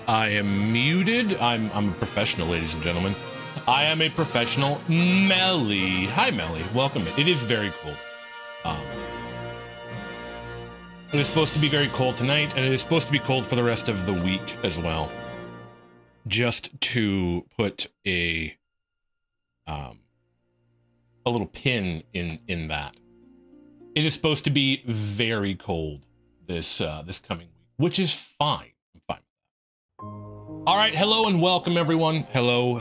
I am muted. I'm a professional, ladies and gentlemen. I am a professional. Melly. Hi, Melly. Welcome. It is very cold. It is supposed to be very cold tonight, and it is supposed to be cold for the rest of the week as well. Just to put a little pin in that. It is supposed to be very cold this coming week, which is fine. I'm fine. All right, hello and welcome everyone. Hello.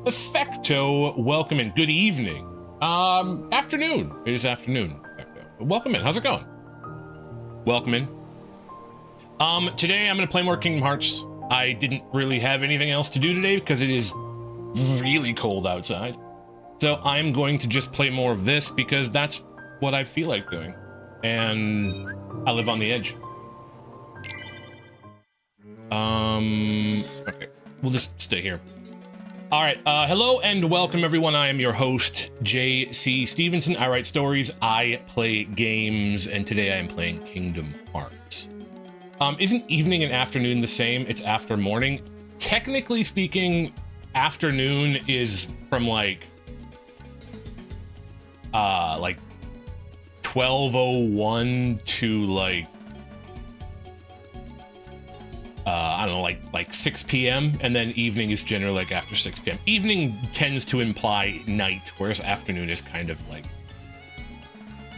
Effecto, welcome and good evening. Afternoon. It is afternoon. Effecto. Welcome in. How's it going? Welcome in. Today I'm gonna play more Kingdom Hearts. I didn't really have anything else to do today because it is really cold outside. So I'm going to just play more of this because that's what I feel like doing. And I live on the edge. Okay, we'll just stay here. All right, hello and welcome everyone. I am your host, J.C. Stevenson. I write stories, I play games, and today I am playing Kingdom Hearts. Isn't evening and afternoon the same? It's after morning. Technically speaking, afternoon is from like 12:01 to like I don't know, like 6 p.m. and then evening is generally like after 6 p.m. Evening tends to imply night, whereas afternoon is kind of like,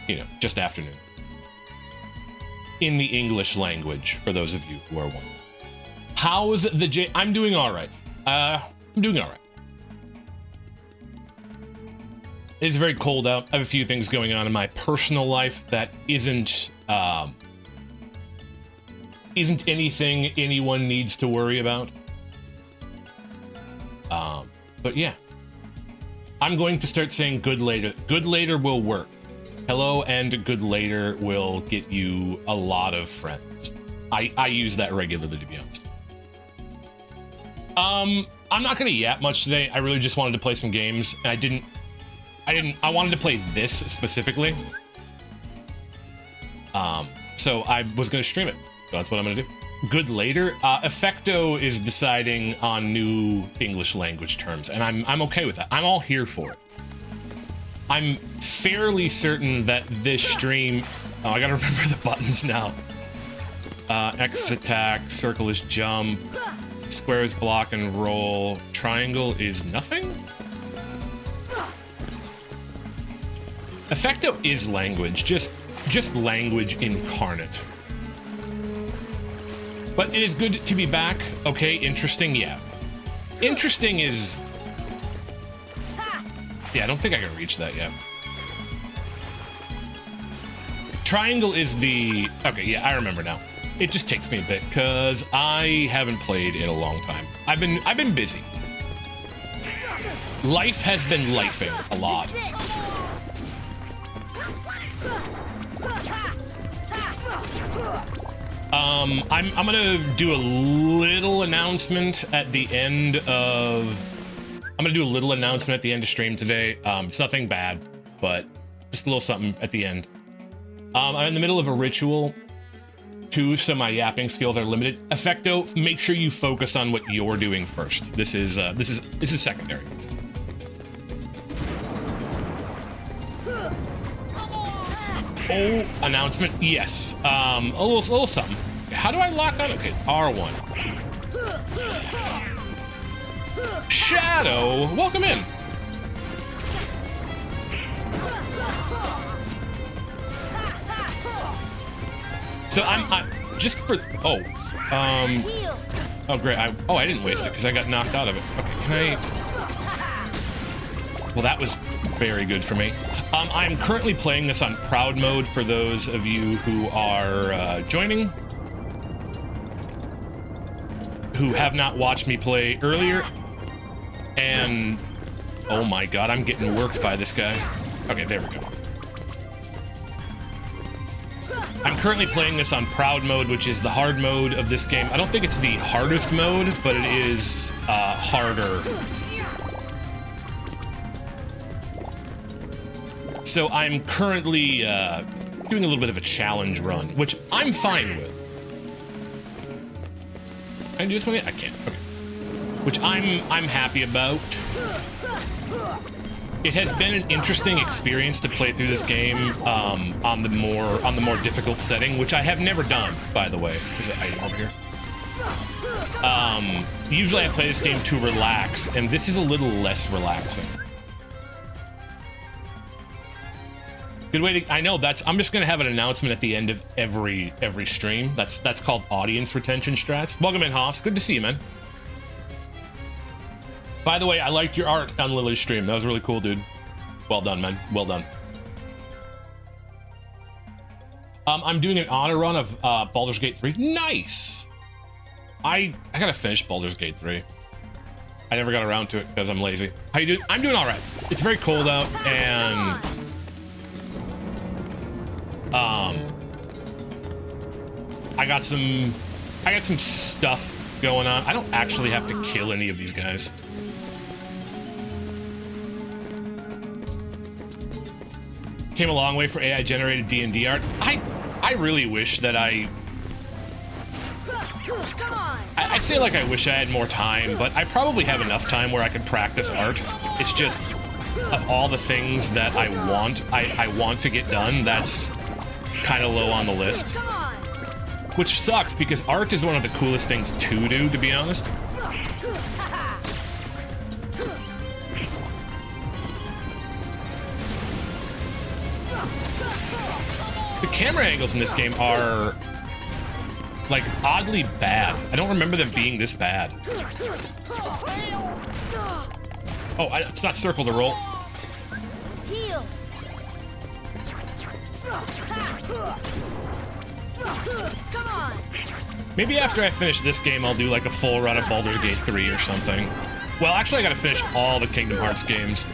you know, just afternoon. In the English language, for those of you who are wondering. How's the J? I'm doing all right. I'm doing all right. It's very cold out. I have a few things going on in my personal life that isn't anything anyone needs to worry about. But yeah, I'm going to start saying good later. Good later will work. Hello and good later will get you a lot of friends. I use that regularly, to be honest. I'm not gonna yap much today. I really just wanted to play some games, and I wanted to play this specifically. So I was gonna stream it. So that's what I'm gonna do. Good later. Effecto is deciding on new English language terms, and I'm okay with that. I'm all here for it. I'm fairly certain that this stream... Oh, I gotta remember the buttons now. X attack, circle is jump, square is block and roll, triangle is nothing? Effecto is language, just language incarnate. But it is good to be back. Okay, interesting, yeah. Interesting is... Yeah, I don't think I can reach that yet. Triangle is the... Okay, yeah, I remember now. It just takes me a bit, because I haven't played in a long time. I've been busy. Life has been lifing a lot. I'm gonna do a little announcement at the end of... I'm gonna do a little announcement at the end of stream today. It's nothing bad, but just a little something at the end. I'm in the middle of a ritual too, so my yapping skills are limited. Effecto, make sure you focus on what you're doing first. This is secondary. Oh, announcement, yes. A little something. How do I lock on? Okay, R1. Shadow, welcome in. So I'm just for, oh great, I didn't waste it because I got knocked out of it. Okay, can I? Well, that was very good for me. I'm currently playing this on proud mode for those of you who are joining, who have not watched me play earlier. And oh my god, I'm getting worked by this guy. Okay, there we go. I'm currently playing this on proud mode, which is the hard mode of this game. I don't think it's the hardest mode, but it is harder. So I'm currently doing a little bit of a challenge run, which I'm fine with. Can I do this one yet? I can't. Okay. Which I'm happy about. It has been an interesting experience to play through this game on the more difficult setting, which I have never done, by the way. Is it item over here? Usually I play this game to relax, and this is a little less relaxing. Good way to, I know I'm just gonna have an announcement at the end of every stream. That's called audience retention strats. Welcome in, Haas. Good to see you, man. By the way, I liked your art on Lily's stream. That was really cool, dude. Well done, man. Well done. I'm doing an honor run of Baldur's Gate 3. Nice! I gotta finish Baldur's Gate 3. I never got around to it because I'm lazy. How you doing? I'm doing all right. It's very cold out, and I got some stuff going on. I don't actually have to kill any of these guys. Came a long way for AI generated D&D art. I really wish that I say like I wish I had more time, but I probably have enough time where I could practice art. It's just of all the things that I want to get done, that's kind of low on the list. Which sucks because art is one of the coolest things to do, to be honest. The camera angles in this game are like oddly bad. I don't remember them being this bad. Oh, it's not circle to roll. Maybe after I finish this game, I'll do like a full run of Baldur's Gate 3 or something. Well, actually, I gotta finish all the Kingdom Hearts games.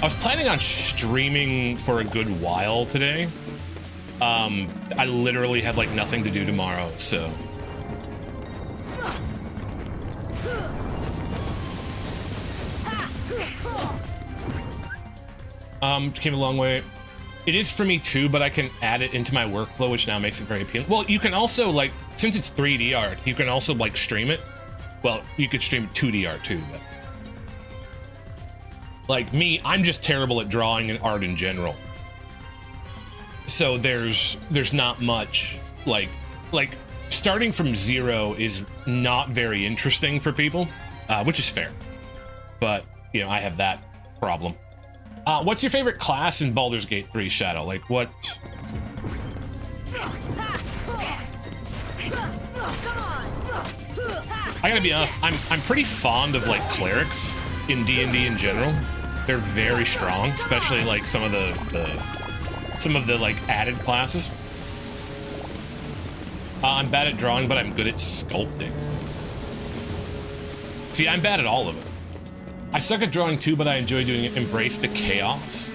I was planning on streaming for a good while today. I literally have like nothing to do tomorrow, so. Came a long way. It is for me too, but I can add it into my workflow, which now makes it very appealing. Well, you can also like, since it's 3D art, you can also like stream it. Well, you could stream 2D art too, but. Like me, I'm just terrible at drawing and art in general. So there's not much, like starting from zero is not very interesting for people, which is fair. But, you know, I have that problem. What's your favorite class in Baldur's Gate 3, Shadow? Like, what? I gotta be honest, I'm pretty fond of, like, clerics in D&D in general. They're very strong, especially, like, some of the like added classes. I'm bad at drawing, but I'm good at sculpting. See, I'm bad at all of it. I suck at drawing too, but I enjoy doing it. Embrace the chaos.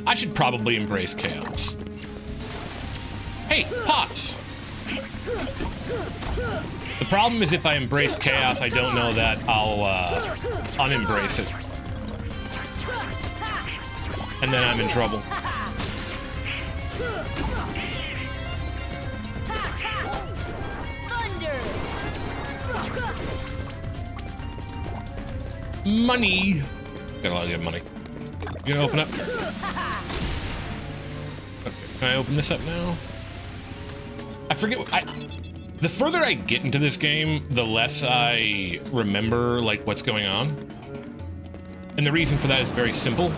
I should probably embrace chaos. Hey, Pots! The problem is if I embrace chaos, I don't know that I'll unembrace it. And then I'm in trouble. Money. Got a lot of money. You gonna open up? Okay, can I open this up now? I forget. The further I get into this game, the less I remember like what's going on. And the reason for that is very simple.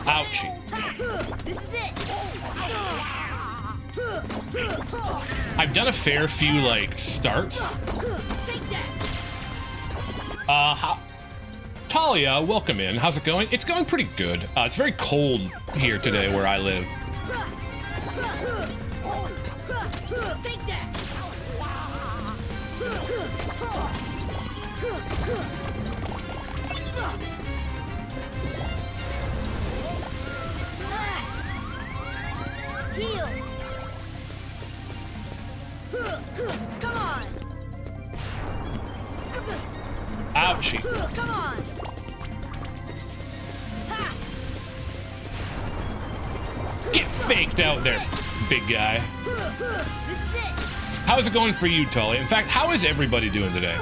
Ouchie. This is it. I've done a fair few like starts. Talia, welcome in. How's it going? It's going pretty good. It's very cold here today where I live. Heal. Come on. Ouchie. Come on. Get faked out there, big guy. This is it. How's it going for you, Tully? In fact, how is everybody doing today?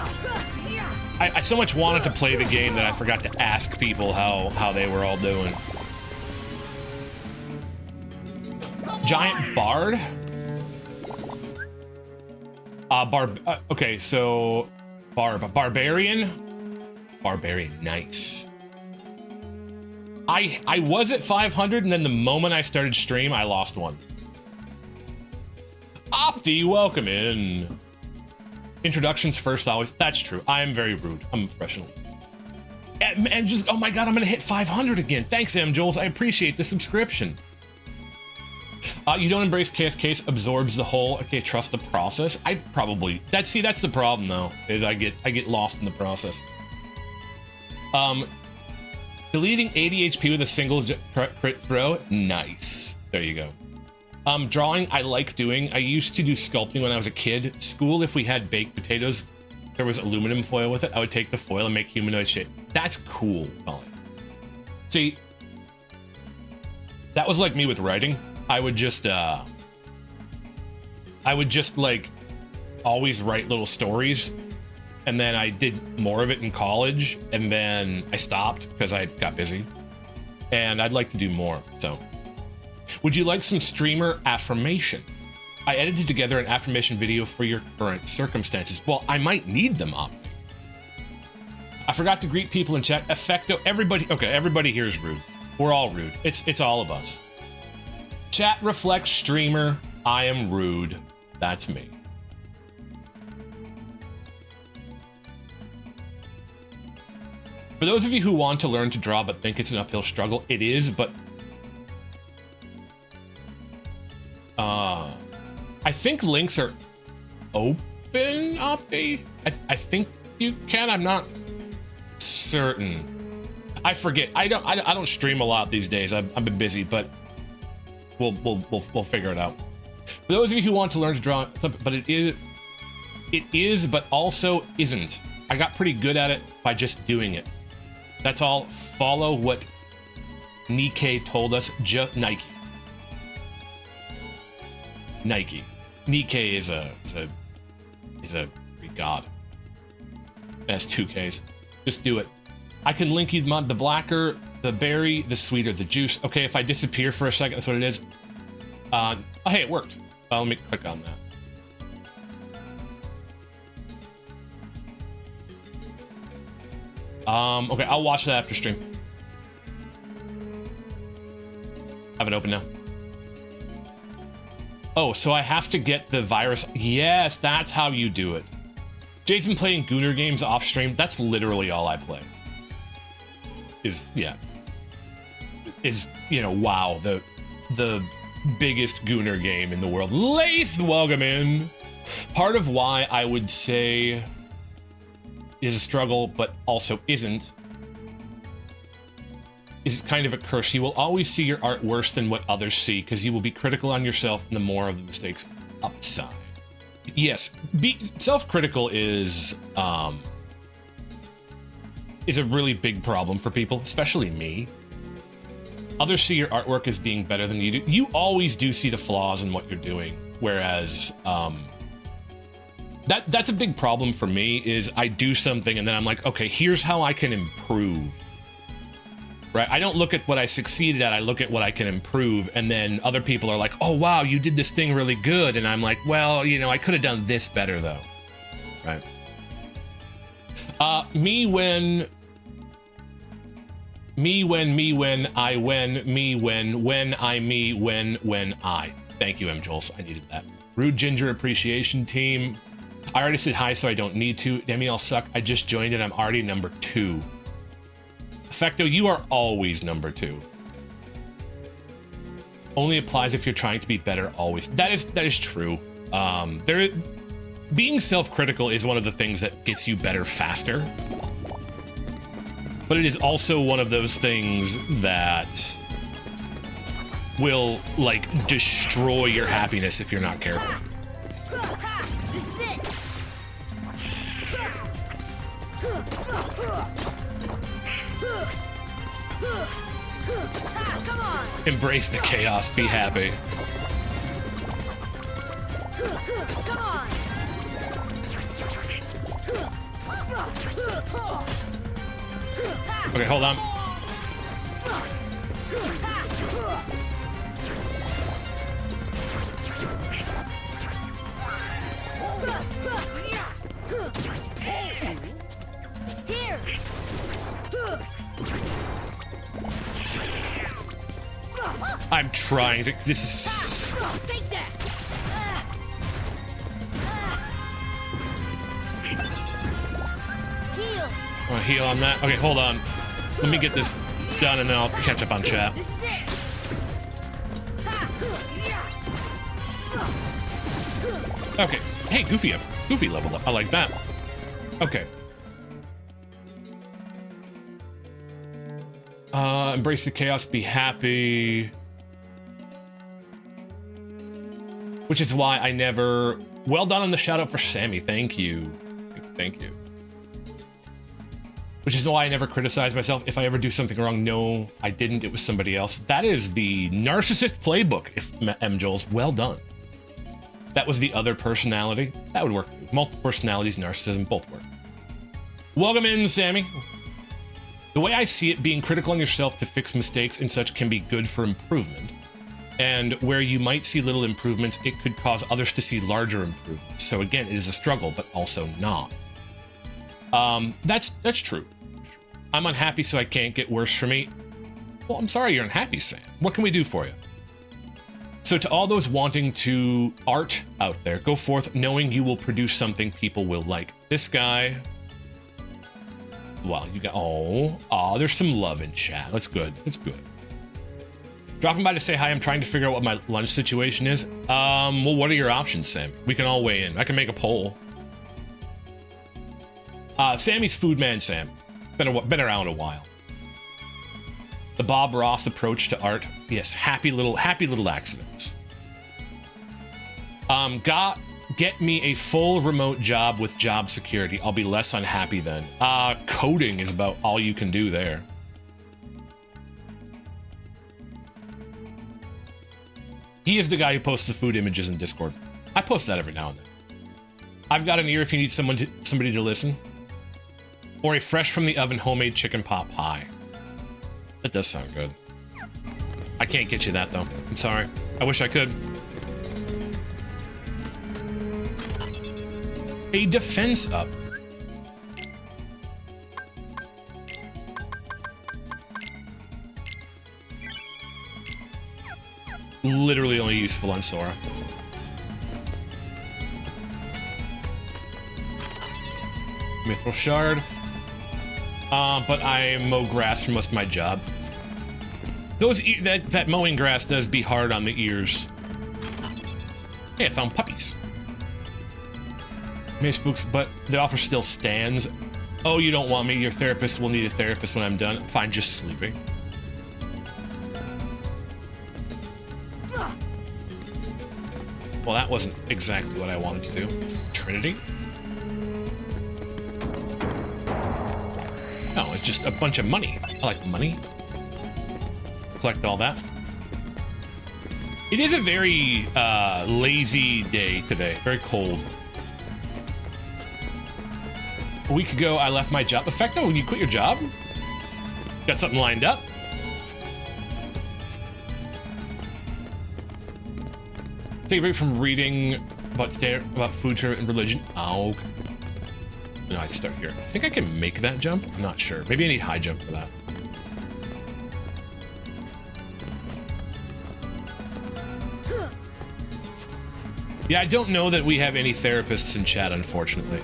I so much wanted to play the game that I forgot to ask people how they were all doing. Giant Bard? Okay, so... Barbarian? Barbarian, nice. I was at 500, and then the moment I started stream, I lost one. Opti, welcome in. Introductions first always. That's true. I am very rude. I'm a professional. And just, oh my god, I'm gonna hit 500 again. Thanks, M. Jules. I appreciate the subscription. You don't embrace chaos. Chaos absorbs the whole. Okay, trust the process. I probably that's the problem though, is I get lost in the process. Deleting 80 HP with a single crit throw. Nice. There you go. Drawing, I like doing. I used to do sculpting when I was a kid. School, if we had baked potatoes, there was aluminum foil with it. I would take the foil and make humanoid shit. That's cool, Colin. See, that was like me with writing. I would just like always write little stories, and then I did more of it in college, and then I stopped because I got busy, and I'd like to do more, so. Would you like some streamer affirmation? I edited together an affirmation video for your current circumstances. Well, I might need them up. I forgot to greet people in chat. Effecto, everybody, okay, everybody here is rude. We're all rude. It's all of us. Chat reflects streamer. I am rude. That's me. For those of you who want to learn to draw but think it's an uphill struggle, it is, but I think links are open, Opti. I think you can. I'm not certain. I forget. I don't stream a lot these days. I've been busy, but we'll figure it out. For those of you who want to learn to draw, but it is, but also isn't. I got pretty good at it by just doing it. That's all. Follow what Nikkei told us. Nike. Nike. Nikkei is a Greek god. It has 2 Ks. Just do it. I can link you the blacker, the berry, the sweeter, the juice. Okay, if I disappear for a second, that's what it is. Oh, hey, it worked. Let me click on that. Okay, I'll watch that after stream. Have it open now. Oh, so I have to get the virus. Yes, that's how you do it. Jade's been playing Gooner games off stream. That's literally all I play. WoW, the biggest Gooner game in the world. Lath, welcome in. Part of why I would say is a struggle, but also isn't, is kind of a curse. You will always see your art worse than what others see, because you will be critical on yourself, and the more of the mistakes upside. Yes, self-critical is a really big problem for people, especially me. Others see your artwork as being better than you do. You always do see the flaws in what you're doing, whereas that's a big problem for me. Is I do something and then I'm like, okay, here's how I can improve. Right? I don't look at what I succeeded at, I look at what I can improve, and then other people are like, oh wow, you did this thing really good, and I'm like, well, I could have done this better though. Right? When I. Thank you, M. Jules. I needed that. Rude Ginger Appreciation Team. I already said hi, so I don't need to. Demi, I'll suck. I just joined and I'm already number 2. Effecto, you are always number 2. Only applies if you're trying to be better always. That is true. Being self-critical is one of the things that gets you better faster. But it is also one of those things that will, like, destroy your happiness if you're not careful. This is it. Come on. Embrace the chaos, be happy. Come on. Okay, hold on. Here. I'm trying to. This is. Take that. Heal. I want to heal on that. Okay, hold on. Let me get this done and then I'll catch up on chat. This is it. Okay. Hey, Goofy up. Goofy leveled up. I like that. Okay. Embrace the chaos, be happy. Which is why I never... Well done on the shout out for Sammy. Thank you. Thank you. Which is why I never criticize myself. If I ever do something wrong, no, I didn't. It was somebody else. That is the narcissist playbook, if M. Joel's. Well done. That was the other personality. That would work. Multiple personalities, narcissism, both work. Welcome in, Sammy. The way I see it, being critical on yourself to fix mistakes and such can be good for improvement. And where you might see little improvements, it could cause others to see larger improvements. So again, it is a struggle, but also not. That's true. I'm unhappy, so I can't get worse for me. Well, I'm sorry you're unhappy, Sam. What can we do for you? So to all those wanting to art out there, go forth knowing you will produce something people will like. This guy... Wow, you got... Oh, there's some love in chat. That's good. That's good. Dropping by to say hi. I'm trying to figure out what my lunch situation is. Well, what are your options, Sam? We can all weigh in. I can make a poll. Sammy's Food Man Sam. Been around a while. The Bob Ross approach to art. Yes, happy little accidents. Get me a full remote job with job security. I'll be less unhappy then. Coding is about all you can do there. He is the guy who posts the food images in Discord. I post that every now and then. I've got an ear if you need somebody to listen. Or a fresh from the oven homemade chicken pot pie. That does sound good. I can't get you that though. I'm sorry. I wish I could. A defense up. Literally only useful on Sora. Mithril Shard. But I mow grass for most of my job. That mowing grass does be hard on the ears. Hey, I found puppies. May spooks, but the offer still stands. Oh, you don't want me? Your therapist will need a therapist when I'm done. Fine, just sleeping. Well, that wasn't exactly what I wanted to do. Trinity? No, it's just a bunch of money. I like money. Collect all that. It is a very lazy day today. Very cold. A week ago, I left my job. Effecto, when you quit your job? Got something lined up? Take a break from reading about food and religion. Oh, okay. No, I'd start here. I think I can make that jump. I'm not sure. Maybe I need high jump for that. Yeah, I don't know that we have any therapists in chat, unfortunately.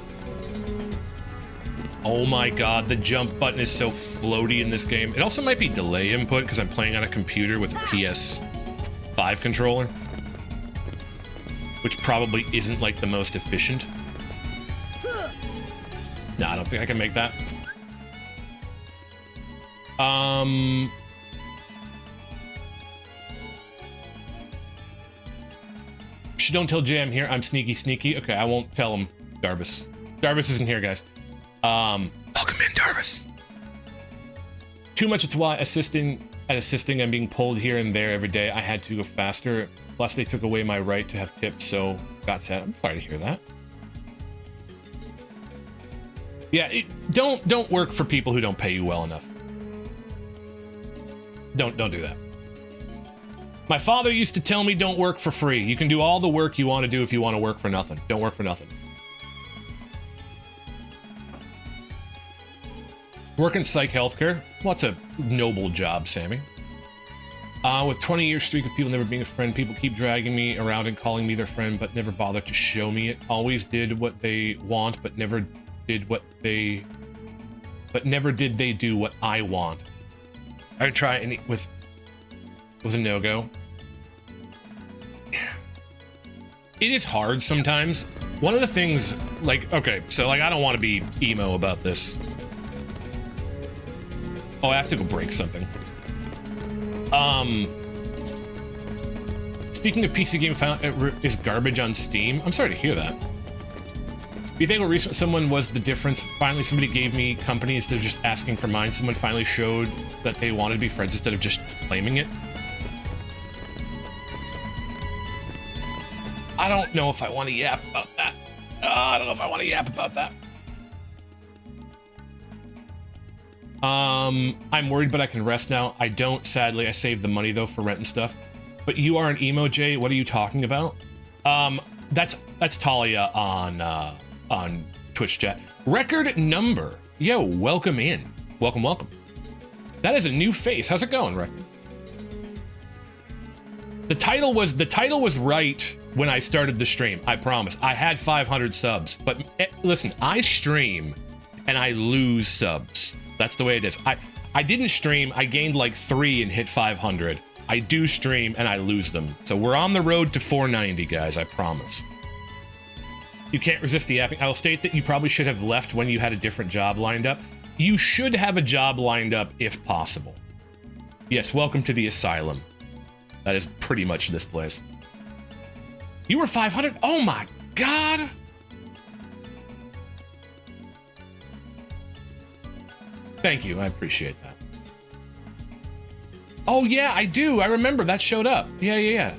Oh my god, the jump button is so floaty in this game. It also might be delay input because I'm playing on a computer with a PS5 controller, which probably isn't like the most efficient. No, I don't think I can make that. Don't tell Jay I'm here. I'm sneaky. Okay, I won't tell him. Darbus isn't here, guys. Welcome in, Darbus. Too much. It's why assisting, I'm being pulled here and there every day. I had to go faster. Plus, they took away my right to have tips, so got sad. I'm sorry to hear that. Yeah, don't work for people who don't pay you well enough. Don't do that. My father used to tell me don't work for free. You can do all the work you want to do if you want to work for nothing. Don't work for nothing. Work in psych healthcare. What's a noble job, Sammy? With 20-year streak of people never being a friend, people keep dragging me around and calling me their friend, but never bother to show me it. Always did what they want, but never did they do what I want. I would try any with a no-go. It is hard sometimes. One of the things, like, okay, so like I don't want to be emo about this. Oh, I have to go break something. Speaking of PC game found is garbage on Steam. I'm sorry to hear that. Do you think what recent someone was the difference? Finally, somebody gave me company instead of just asking for mine. Someone finally showed that they wanted to be friends instead of just claiming it. I don't know if I want to yap about that. I don't know if I want to yap about that. I'm worried, but I can rest now. I don't, sadly. I saved the money though for rent and stuff. But you are an emo, Jay. What are you talking about? That's Talia on Twitch chat. Record number. Yo, welcome in. Welcome. That is a new face. How's it going, Record? The title was right when I started the stream. I promise. I had 500 subs, but listen, I stream and I lose subs. That's the way it is. I didn't stream. I gained like 3 and hit 500. I do stream and I lose them. So we're on the road to 490, guys. I promise. You can't resist the yapping. I will state that you probably should have left when you had a different job lined up. You should have a job lined up if possible. Yes, welcome to the asylum. That is pretty much this place. You were 500? Oh my God. Thank you, I appreciate that. Oh yeah, I do. I remember that showed up. Yeah.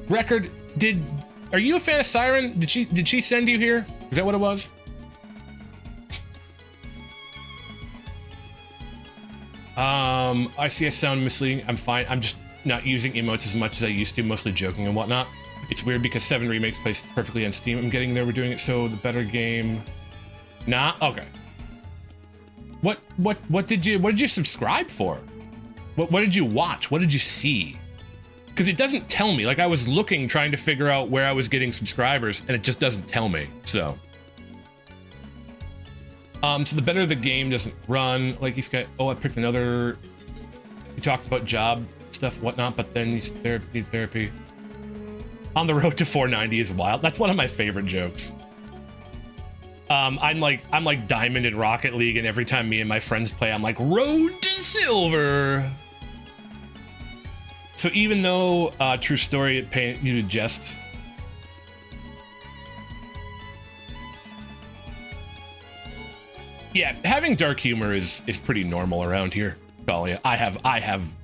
Record, are you a fan of Siren? Did she send you here? Is that what it was? I see I sound misleading. I'm fine. I'm just not using emotes as much as I used to, mostly joking and whatnot. It's weird because 7 Remakes plays perfectly on Steam. I'm getting there. We're doing it so the better game. Nah, okay. What did you subscribe for? What did you watch? What did you see? Because it doesn't tell me. Like I was looking, trying to figure out where I was getting subscribers, and it just doesn't tell me. So the better the game doesn't run, like he's got. Oh, I picked another. You talked about job stuff, whatnot, but then he's therapy. On the road to 490 is wild. That's one of my favorite jokes. I'm like Diamond in Rocket League, and every time me and my friends play, I'm like Road to Silver. So even though true story, it painted you to jest. Yeah, having dark humor is pretty normal around here, Talia. I have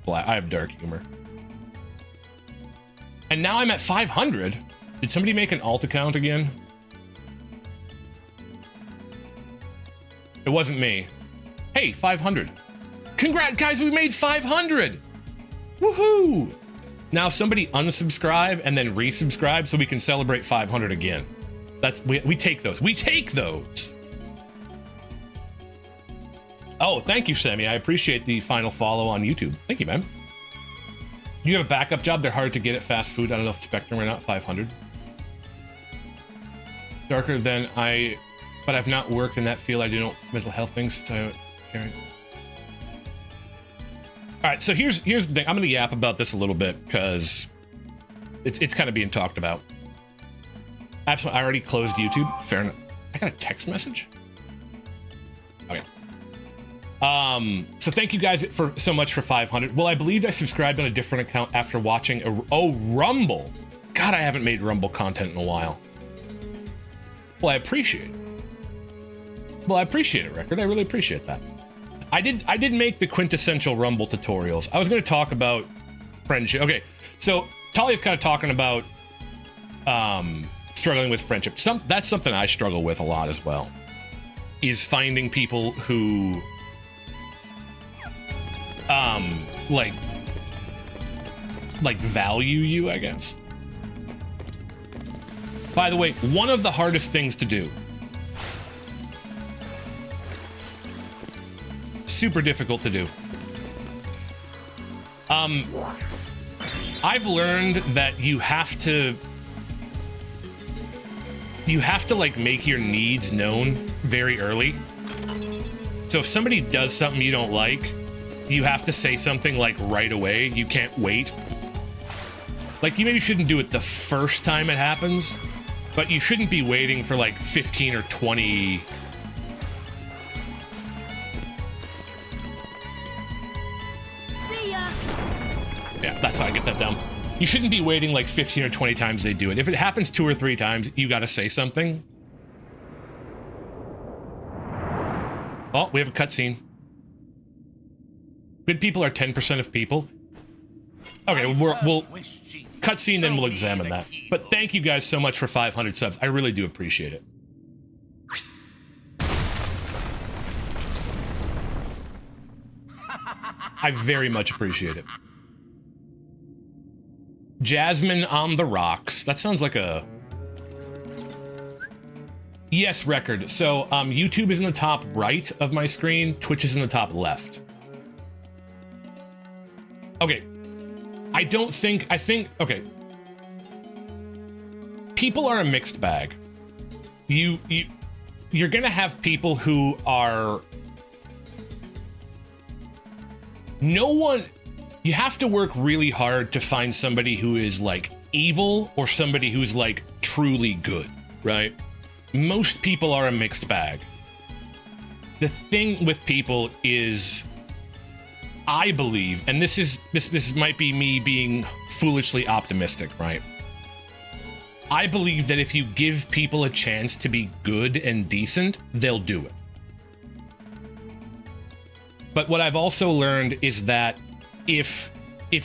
dark humor. And now I'm at 500. Did somebody make an alt account again? It wasn't me. Hey, 500. Congrats, guys, we made 500. Woohoo! Now somebody unsubscribe and then resubscribe so we can celebrate 500 again. We take those. We take those. Oh, thank you, Sammy. I appreciate the final follow on YouTube. Thank you, man. You have a backup job. They're hard to get at fast food. I don't know if Spectrum or not. 500. Darker than but I've not worked in that field. I do know mental health things since I caring. All right, so here's the thing. I'm gonna yap about this a little bit because it's kind of being talked about. Absolutely, I already closed YouTube. Fair enough. I got a text message. Okay. So thank you guys for so much for 500. Well, I believed I subscribed on a different account after watching Rumble. God, I haven't made Rumble content in a while. Well, I appreciate it. Well, I appreciate it, Record. I really appreciate that. I did make the quintessential Rumble tutorials. I was going to talk about friendship. Okay, so Talia's kind of talking about struggling with friendship. That's something I struggle with a lot as well. Is finding people who like value you, I guess. By the way, one of the hardest things to do. Super difficult to do. I've learned that you have to like make your needs known very early. So if somebody does something you don't like, you have to say something like right away. You can't wait. Like, you maybe shouldn't do it the first time it happens, but you shouldn't be waiting for like 15 or 20. See ya. Yeah, that's how I get that down. You shouldn't be waiting like 15 or 20 times they do it. If it happens 2 or 3 times, you gotta say something. Oh, we have a cutscene. Good people are 10% of people. Okay, we'll cutscene, then we'll examine that. But thank you guys so much for 500 subs. I really do appreciate it. I very much appreciate it. Jasmine on the rocks. That sounds like a... Yes, record. So YouTube is in the top right of my screen. Twitch is in the top left. Okay. I think, okay. People are a mixed bag. You're gonna have people who are... You have to work really hard to find somebody who is like evil or somebody who's like truly good, right? Most people are a mixed bag. The thing with people is, I believe, and this might be me being foolishly optimistic, right? I believe that if you give people a chance to be good and decent, they'll do it. But what I've also learned is that if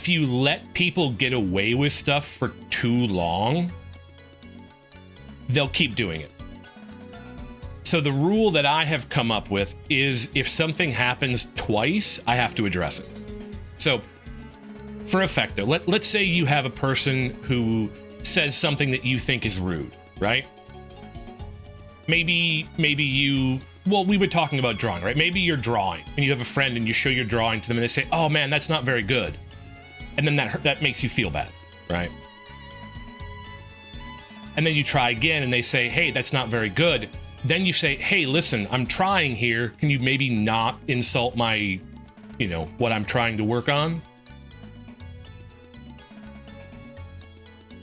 you let people get away with stuff for too long, they'll keep doing it. So the rule that I have come up with is if something happens twice, I have to address it. So for Effecto, let's say you have a person who says something that you think is rude, right? Maybe you, well, we were talking about drawing, right? Maybe you're drawing and you have a friend and you show your drawing to them and they say, oh man, that's not very good. And then that makes you feel bad, right? And then you try again and they say, hey, that's not very good. Then you say, hey, listen, I'm trying here. Can you maybe not insult my, what I'm trying to work on?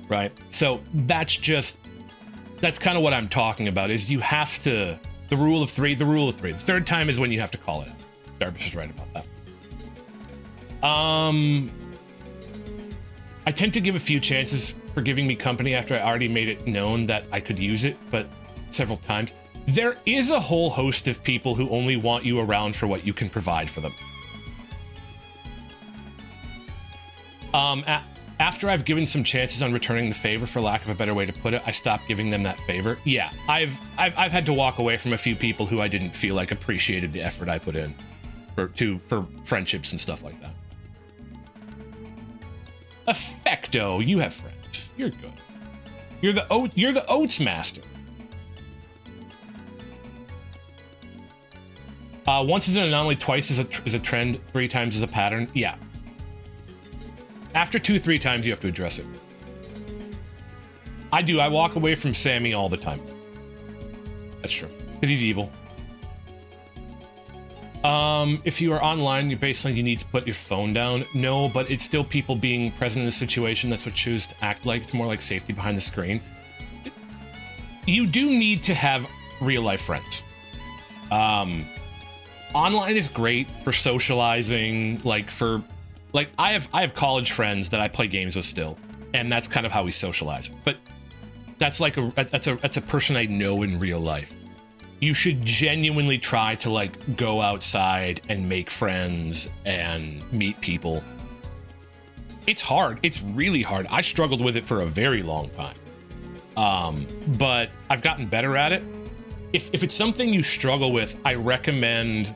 Right? So that's kind of what I'm talking about, is you have to, the rule of three. The third time is when you have to call it out. Darvish is right about that. I tend to give a few chances for giving me company after I already made it known that I could use it, but several times. There is a whole host of people who only want you around for what you can provide for them. After I've given some chances on returning the favor, for lack of a better way to put it, I stopped giving them that favor. Yeah, I've had to walk away from a few people who I didn't feel like appreciated the effort I put in for friendships and stuff like that. Effecto, you have friends. You're good. You're the Oats Master. Once is an anomaly, twice is a trend, 3 times is a pattern. Yeah. After 2-3 times, you have to address it. I do. I walk away from Sammy all the time. That's true. Because he's evil. If you are online, your baseline, you need to put your phone down. No, but it's still people being present in the situation. That's what choose to act like. It's more like safety behind the screen. You do need to have real life friends. Online is great for socializing, I have college friends that I play games with still, and that's kind of how we socialize. But that's that's a person I know in real life. You should genuinely try to go outside and make friends and meet people. It's hard. It's really hard. I struggled with it for a very long time. But I've gotten better at it. If it's something you struggle with, I recommend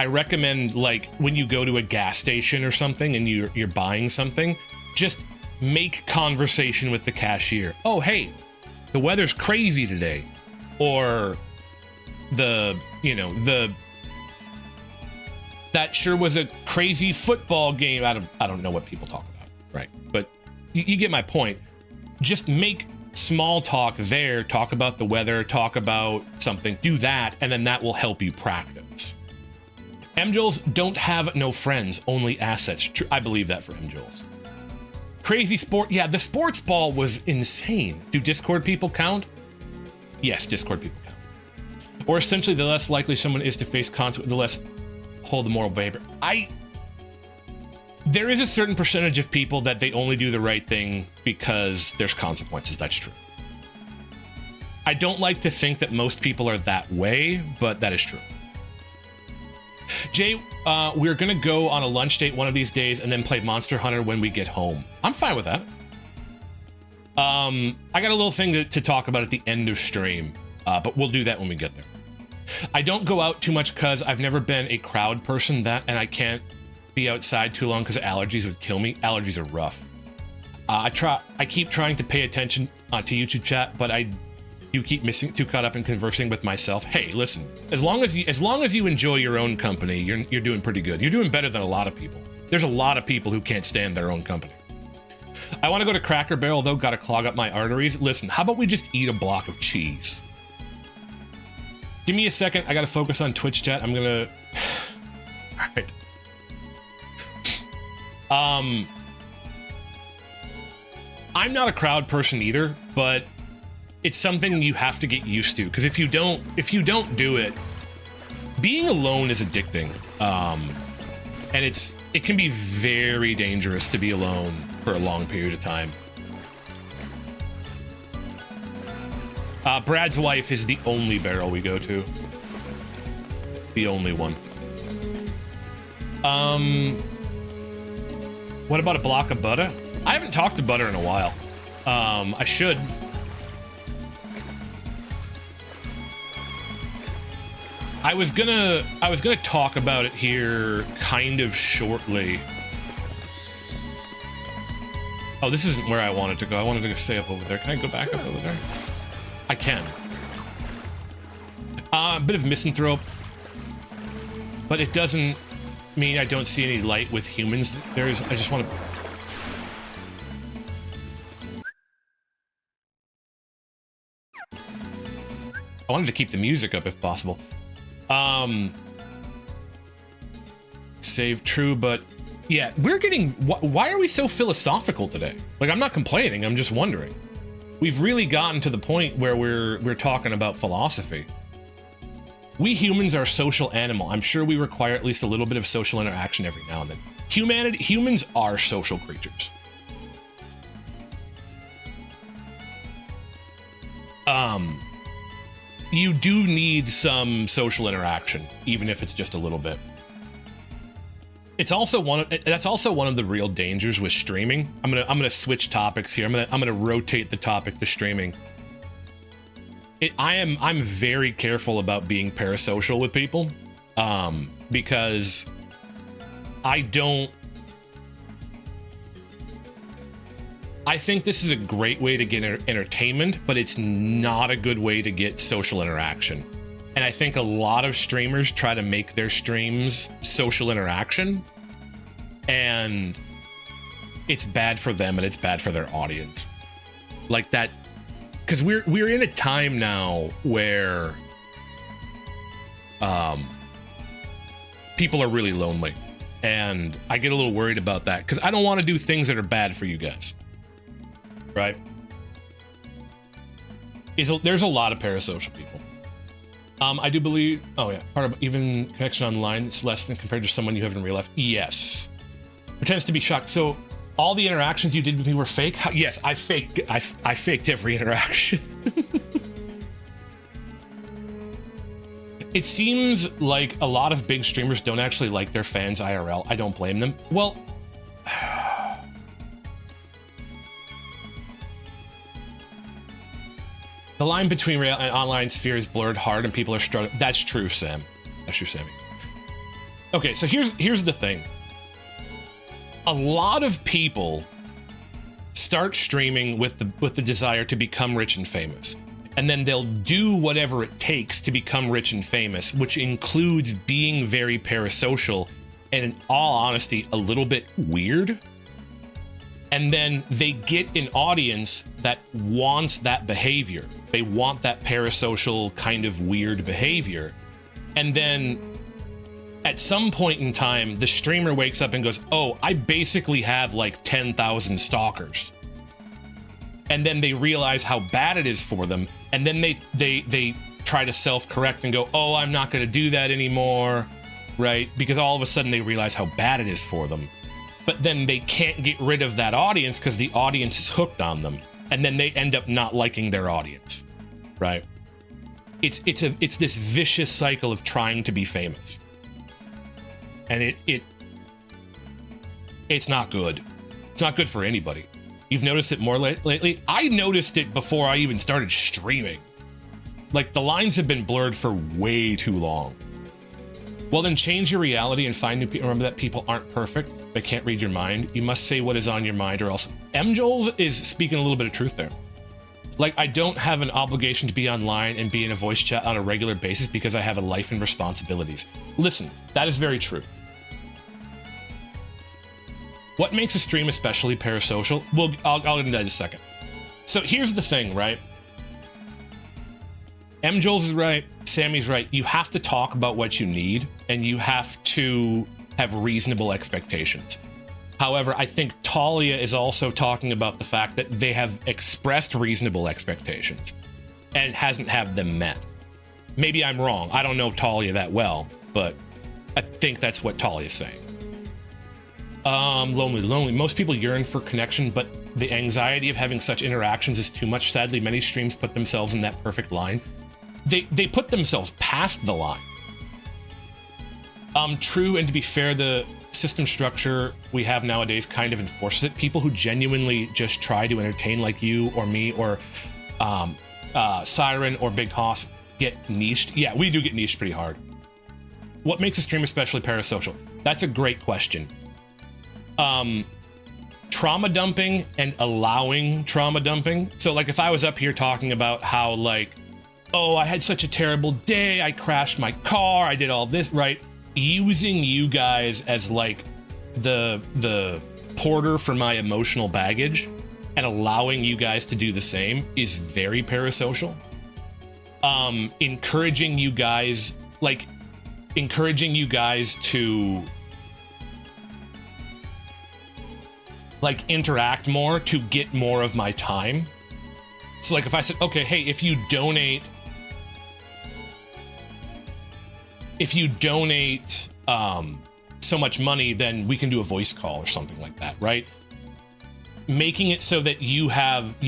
I recommend, like, when you go to a gas station or something and you're buying something, just make conversation with the cashier. Oh, hey, the weather's crazy today. Or that sure was a crazy football game. I don't know what people talk about, right? But you get my point. Just make small talk there, talk about the weather, talk about something, do that, and then that will help you practice. MJols don't have no friends, only assets. I believe that for MJols. Crazy sport. Yeah, the sports ball was insane. Do Discord people count? Yes, Discord people count. Or essentially, the less likely someone is to face consequences, the less hold the moral vapor. There is a certain percentage of people that they only do the right thing because there's consequences. That's true. I don't like to think that most people are that way, but that is true. Jay, we're gonna go on a lunch date one of these days and then play Monster Hunter when we get home. I'm fine with that. I got a little thing to talk about at the end of stream, but we'll do that when we get there. I don't go out too much because I've never been a crowd person, and I can't be outside too long because allergies would kill me. Allergies are rough. I keep trying to pay attention to YouTube chat, but you keep missing, too caught up in conversing with myself. Hey, listen, as long as you enjoy your own company, you're doing pretty good. You're doing better than a lot of people. There's a lot of people who can't stand their own company. I want to go to Cracker Barrel though, gotta clog up my arteries. Listen, how about we just eat a block of cheese? Give me a second, I gotta focus on Twitch chat. I'm gonna... Alright. I'm not a crowd person either, but it's something you have to get used to, because if you don't do it, being alone is addicting. And it can be very dangerous to be alone for a long period of time. Brad's wife is the only barrel we go to. The only one. What about a block of butter? I haven't talked to Butter in a while. I should. I was gonna talk about it here kind of shortly. Oh, this isn't where I wanted to go. I wanted to stay up over there. Can I go back up over there? I can. A bit of misanthrope, but it doesn't mean I don't see any light with humans. I just want to... I wanted to keep the music up if possible. Save true, but yeah, we're getting... Why are we so philosophical today? Like, I'm not complaining, I'm just wondering. We've really gotten to the point where we're talking about philosophy. We humans are a social animal. I'm sure we require at least a little bit of social interaction every now and then. Humans are social creatures. You do need some social interaction, even if it's just a little bit. That's also one of the real dangers with streaming. I'm gonna switch topics here. I'm gonna rotate the topic to streaming. I'm very careful about being parasocial with people, because I think this is a great way to get entertainment, but it's not a good way to get social interaction. And I think a lot of streamers try to make their streams social interaction, and it's bad for them and it's bad for their audience. Like that, because we're in a time now where people are really lonely, and I get a little worried about that because I don't want to do things that are bad for you guys. Right? There's a lot of parasocial people. I do believe, oh yeah, part of even connection online is less than compared to someone you have in real life. Yes. Pretends to be shocked. So all the interactions you did with me were fake? Yes, I faked every interaction. It seems like a lot of big streamers don't actually like their fans IRL. I don't blame them. Well, the line between real and online sphere is blurred hard and people are struggling. That's true, Sam. That's true, Sammy. Okay, so here's the thing. A lot of people start streaming with the desire to become rich and famous. And then they'll do whatever it takes to become rich and famous, which includes being very parasocial and, in all honesty, a little bit weird. And then they get an audience that wants that behavior. They want that parasocial kind of weird behavior. And then at some point in time, the streamer wakes up and goes, oh, I basically have like 10,000 stalkers. And then they realize how bad it is for them. And then they try to self-correct and go, oh, I'm not going to do that anymore, right? Because all of a sudden they realize how bad it is for them. But then they can't get rid of that audience because the audience is hooked on them. And then they end up not liking their audience, right? It's this vicious cycle of trying to be famous. And it's not good. It's not good for anybody. You've noticed it more lately? I noticed it before I even started streaming. Like, the lines have been blurred for way too long. Well, then change your reality and find new people. Remember that people aren't perfect. They can't read your mind. You must say what is on your mind, or else. MJoles is speaking a little bit of truth there. Like, I don't have an obligation to be online and be in a voice chat on a regular basis because I have a life and responsibilities. Listen, that is very true. What makes a stream especially parasocial? Well, I'll get into that in a second. So here's the thing, right? MJoles is right. Sammy's right. You have to talk about what you need, and you have to have reasonable expectations. However, I think Talia is also talking about the fact that they have expressed reasonable expectations and hasn't had them met. Maybe I'm wrong. I don't know Talia that well, but I think that's what Talia's saying. Lonely. Most people yearn for connection, but the anxiety of having such interactions is too much. Sadly, many streams put themselves in that perfect line. They put themselves past the line. True, and to be fair, the system structure we have nowadays kind of enforces it. People who genuinely just try to entertain, like you or me or Siren or Big Hoss, get niched. Yeah, we do get niched pretty hard. What makes a stream especially parasocial? That's a great question. Trauma dumping and allowing trauma dumping. So, like, if I was up here talking about how, like, oh, I had such a terrible day, I crashed my car, I did all this, right? Using you guys as, like, the porter for my emotional baggage and allowing you guys to do the same is very parasocial. Encouraging you guys to, like, interact more to get more of my time. So, like, if I said, okay, hey, if you donate so much money, then we can do a voice call or something like that, right? Making it so that you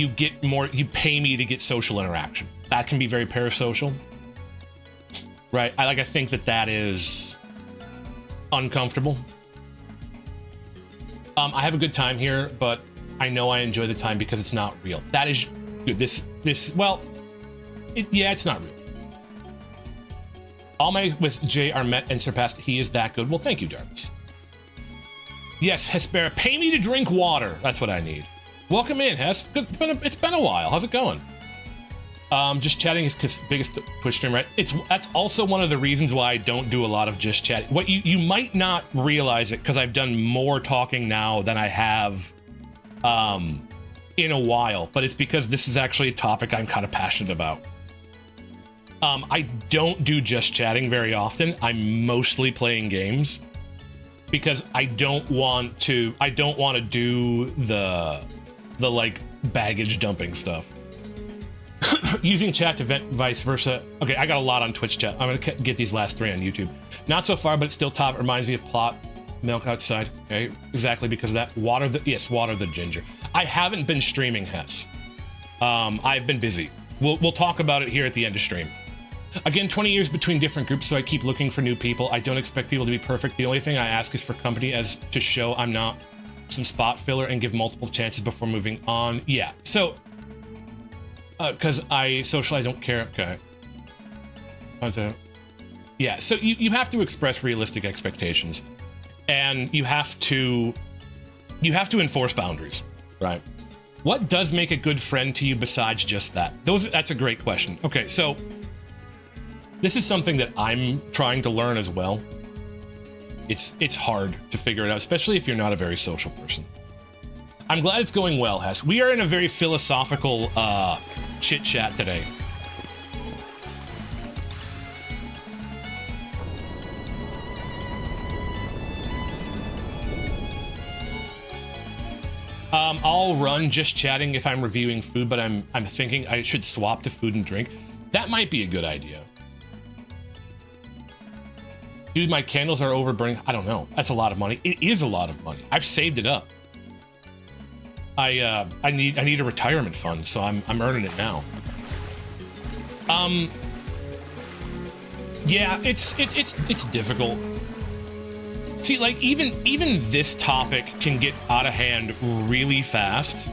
get more, you pay me to get social interaction. That can be very parasocial, right? I think that is uncomfortable. I have a good time here, but I know I enjoy the time because it's not real. That is good. It's not real. All my with Jay are met and surpassed. He is that good. Well, thank you, Darkness. Yes, Hespera, pay me to drink water. That's what I need. Welcome in, Hes. It's been a while. How's it going? Just chatting is biggest Twitch stream, right? That's also one of the reasons why I don't do a lot of just chatting. What you might not realize it because I've done more talking now than I have in a while, but it's because this is actually a topic I'm kind of passionate about. I don't do just chatting very often. I'm mostly playing games because I don't want to do the like baggage dumping stuff. Using chat to vent, vice versa. Okay, I got a lot on Twitch chat. I'm gonna get these last 3 on YouTube. Not so far, but it's still top. It reminds me of Plot Milk Outside. Okay, exactly because of that. Water the ginger. I haven't been streaming, Hess. I've been busy. We'll talk about it here at the end of stream. Again, 20 years between different groups, so I keep looking for new people. I don't expect people to be perfect. The only thing I ask is for company as to show I'm not some spot filler and give multiple chances before moving on. Yeah, so because I socialize, don't care. Okay. Yeah, Yeah, so you have to express realistic expectations, and you have to enforce boundaries, right? What does make a good friend to you besides just that? That's a great question. Okay, so this is something that I'm trying to learn as well. It's hard to figure it out, especially if you're not a very social person. I'm glad it's going well, Hess. We are in a very philosophical chit-chat today. I'll run just chatting if I'm reviewing food, but I'm thinking I should swap to food and drink. That might be a good idea. Dude, my candles are overburning. I don't know. That's a lot of money. It is a lot of money. I've saved it up. I need a retirement fund, so I'm earning it now. Yeah, it's difficult. See, like even this topic can get out of hand really fast.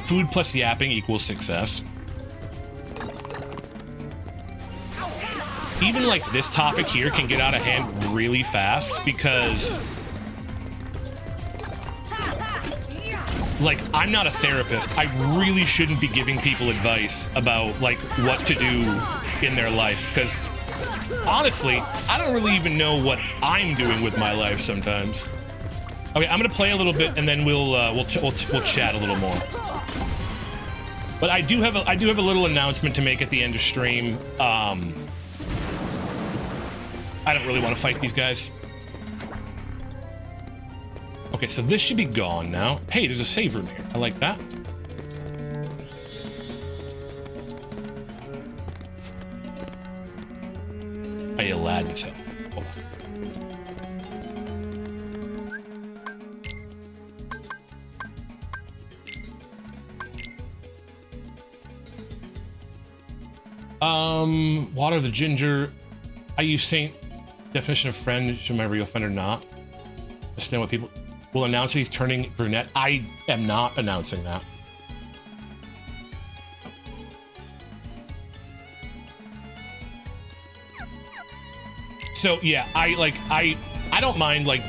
Food plus yapping equals success. Even like this topic here can get out of hand really fast because like I'm not a therapist. I really shouldn't be giving people advice about like what to do in their life because honestly, I don't really even know what I'm doing with my life sometimes. Okay, I'm gonna play a little bit and then we'll chat a little more. But I do have a little announcement to make at the end of stream. I don't really want to fight these guys. Okay, so this should be gone now. Hey, there's a save room here. I like that. Hey, Aladdin's help. Hold on. Water the ginger. I use Saint definition of friend. Should my real friend or not? Understand what people will announce that he's turning brunette. I am not announcing that. So yeah, I don't mind like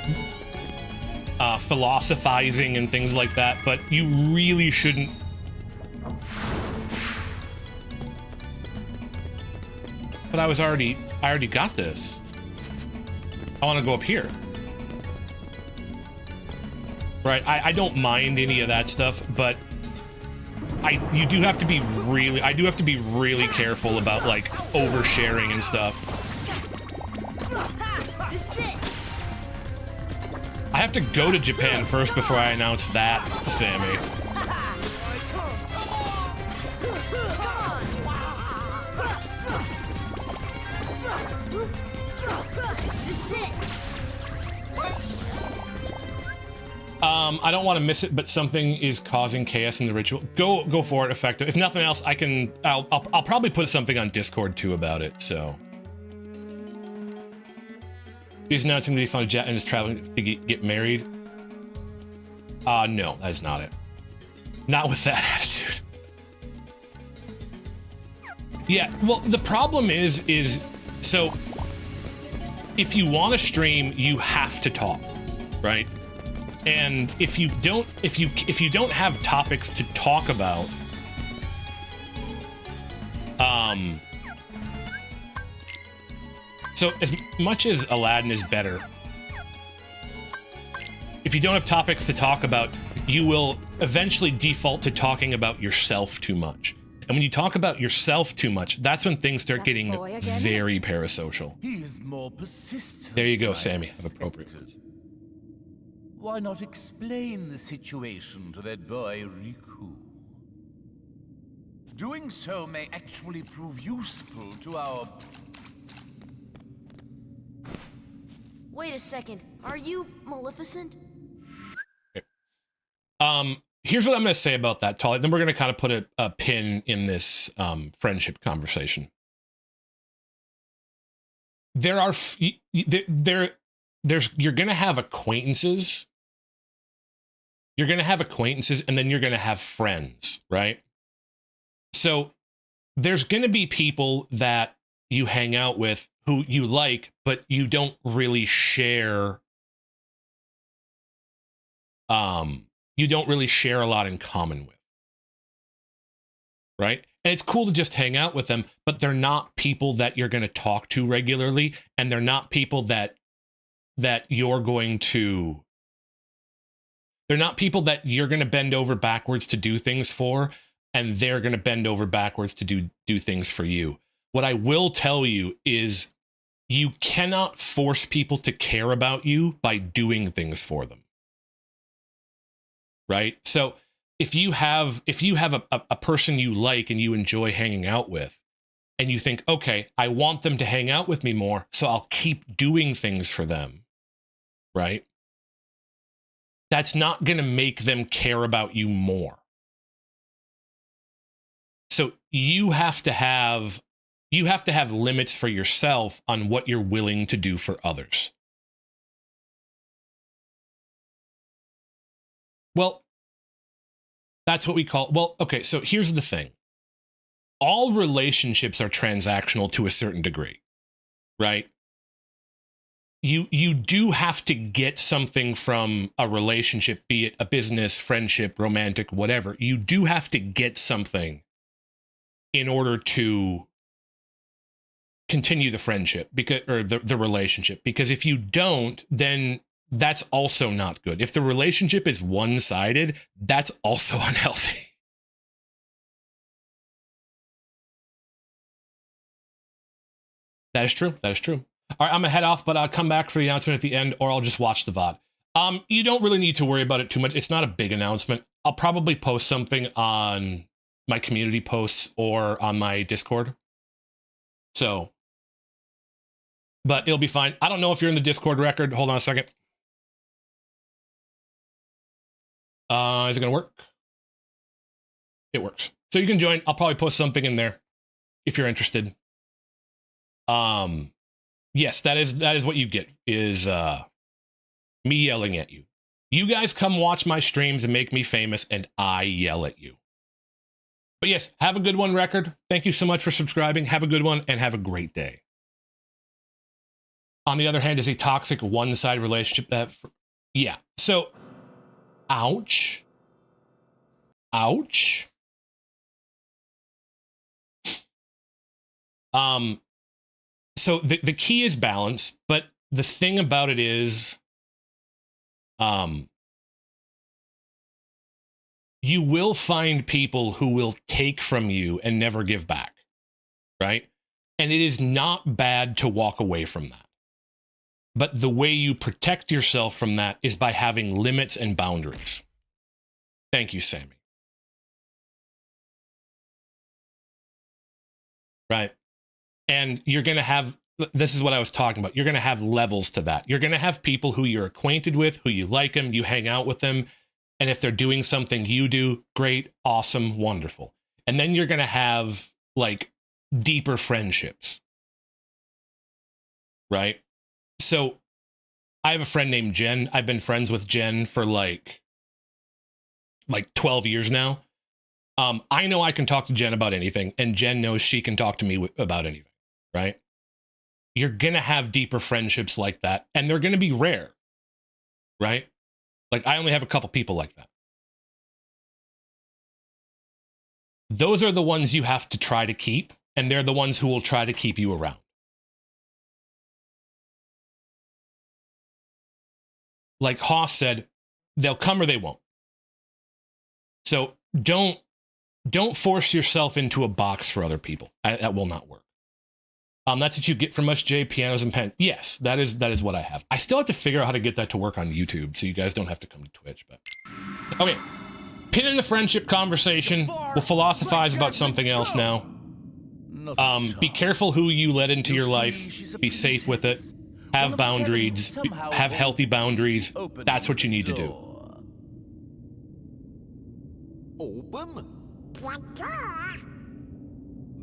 philosophizing and things like that, but you really shouldn't. But I already got this. I want to go up here. Right, I don't mind any of that stuff, but I do have to be really careful about like oversharing and stuff. I have to go to Japan first before I announce that, Sammy. I don't want to miss it, but something is causing chaos in the ritual. Go for it, Effective. If nothing else, I'll probably put something on Discord too about it. So he's announcing that he found a jet and is traveling to get married. No, that is not it. Not with that attitude. Yeah, well, the problem is so if you want to stream, you have to talk, right? And if you don't have topics to talk about, so as much as Aladdin is better, if you don't have topics to talk about, you will eventually default to talking about yourself too much. And when you talk about yourself too much, that's when things start getting very parasocial. He is more persistent. There you go, Sammy. Have appropriate words. Why not explain the situation to that boy, Riku? Doing so may actually prove useful to our... Wait a second. Are you Maleficent? Okay. Here's what I'm going to say about that, Tolly. Then we're going to kind of put a pin in this friendship conversation. You're going to have acquaintances You're going to have acquaintances, and then you're going to have friends, right? So there's going to be people that you hang out with who you like, but you don't really share. You don't really share a lot in common with, right? And it's cool to just hang out with them, but they're not people that you're going to talk to regularly, and they're not people that you're going to. They're not people that you're going to bend over backwards to do things for, and they're going to bend over backwards to do things for you. What I will tell you is you cannot force people to care about you by doing things for them. Right? So if you have a person you like and you enjoy hanging out with, and you think, okay, I want them to hang out with me more, so I'll keep doing things for them, right? That's not going to make them care about you more. So you have to have limits for yourself on what you're willing to do for others. Well, that's what we call, well, okay, so here's the thing. All relationships are transactional to a certain degree, right? You do have to get something from a relationship, be it a business, friendship, romantic, whatever. You do have to get something in order to continue the friendship or the relationship. Because if you don't, then that's also not good. If the relationship is one-sided, that's also unhealthy. That is true. That is true. All right, I'm gonna head off, but I'll come back for the announcement at the end, or I'll just watch the VOD. You don't really need to worry about it too much. It's not a big announcement. I'll probably post something on my community posts or on my Discord. So, but it'll be fine. I don't know if you're in the Discord record. Hold on a second. Is it gonna work? It works. So you can join. I'll probably post something in there if you're interested. Yes, that is what you get, is me yelling at you. You guys come watch my streams and make me famous, and I yell at you. But yes, have a good one, Record. Thank you so much for subscribing. Have a good one, and have a great day. On the other hand, is a toxic one-sided relationship that, yeah. So, ouch. Ouch. So the key is balance, but the thing about it is, you will find people who will take from you and never give back, right? And it is not bad to walk away from that. But the way you protect yourself from that is by having limits and boundaries. Thank you, Sammy. Right. And you're going to have, this is what I was talking about. You're going to have levels to that. You're going to have people who you're acquainted with, who you like them, you hang out with them. And if they're doing something you do, great, awesome, wonderful. And then you're going to have like deeper friendships. Right? So I have a friend named Jen. I've been friends with Jen for like 12 years now. I know I can talk to Jen about anything, and Jen knows she can talk to me about anything, right? You're going to have deeper friendships like that, and they're going to be rare, right? Like, I only have a couple people like that. Those are the ones you have to try to keep, and they're the ones who will try to keep you around. Like Haas said, they'll come or they won't. So don't force yourself into a box for other people. That will not work. That's what you get from us, Jay, pianos and pen. Yes, that is what I have. I still have to figure out how to get that to work on YouTube, so you guys don't have to come to Twitch. But okay, pin in the friendship conversation. We'll philosophize about something else now. Be careful who you let into your life. Be safe with it. Have boundaries. Have healthy boundaries. That's what you need to do. Open.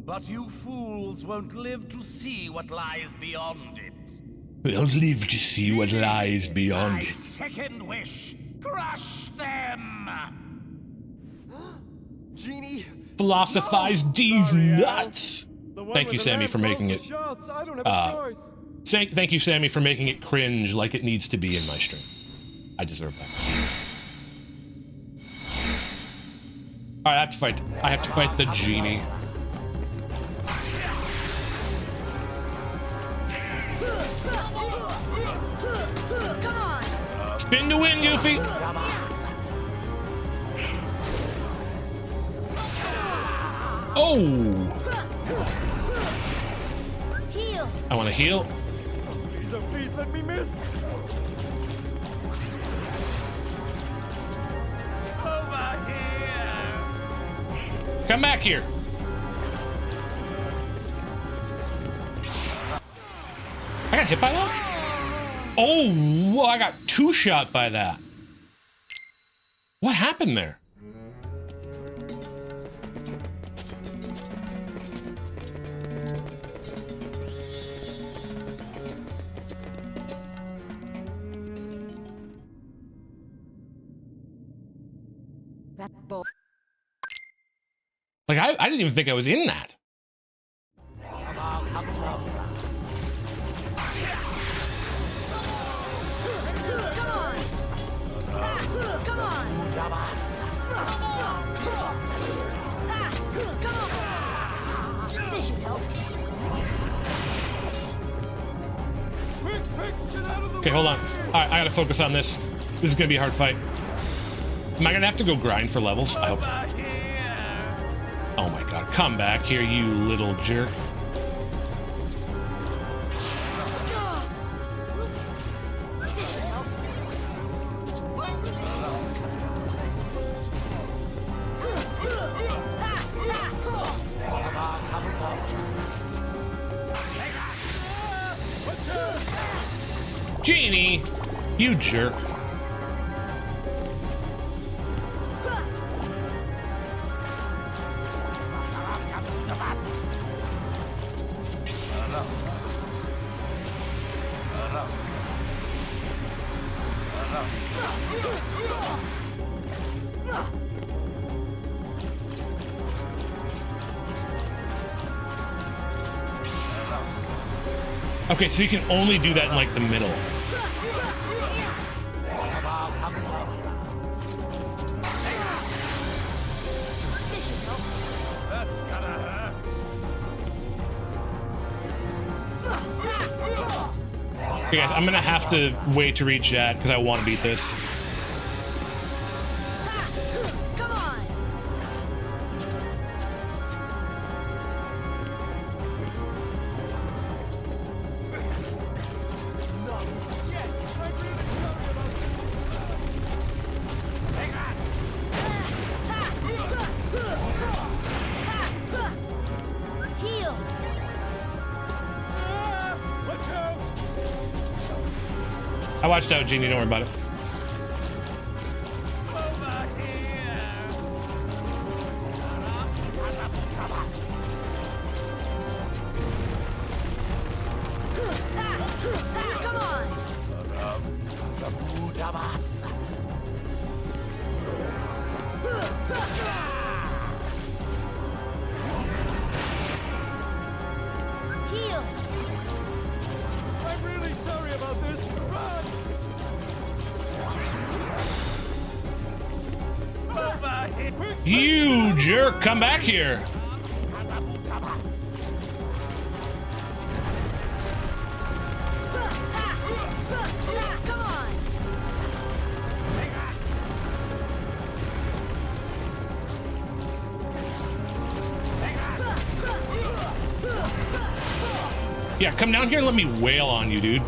But you fools won't live to see what lies beyond it. We'll live to see what lies beyond My it. second wish Crush them! Genie. Philosophize these nuts. Thank you, Sammy, for making it. I don't have a choice. Thank you, Sammy, for making it cringe like it needs to be in my stream. I deserve that. All right, I have to fight. I have to fight the genie. Come on! Spin to win, Goofy. Oh! Heal! I want to heal. Please, oh, please let me miss. Over here! Come back here. I got hit by that? Oh, whoa, I got two shot by that. What happened there? That boy. Like, I didn't even think I was in that. Come on! Come on! Come on! This should help. Quick, get out of the Okay, hold on. All right, I gotta focus on this. This is gonna be a hard fight. Am I gonna have to go grind for levels? I hope. Oh my god, come back here, you little jerk. This should help. Genie, you jerk. Okay, so you can only do that in like the middle. This should help. That's gonna hurt. Okay, guys, I'm gonna have to wait to read chat because I want to beat this. Come on! Heal! Watch out! I watched out, Genie. Don't worry about it. Over here! Come on! Heal! I'm really sorry about this. Run! Over here! Quick! You jerk, come back here. Come on! Yeah, come down here and let me wail on you, dude.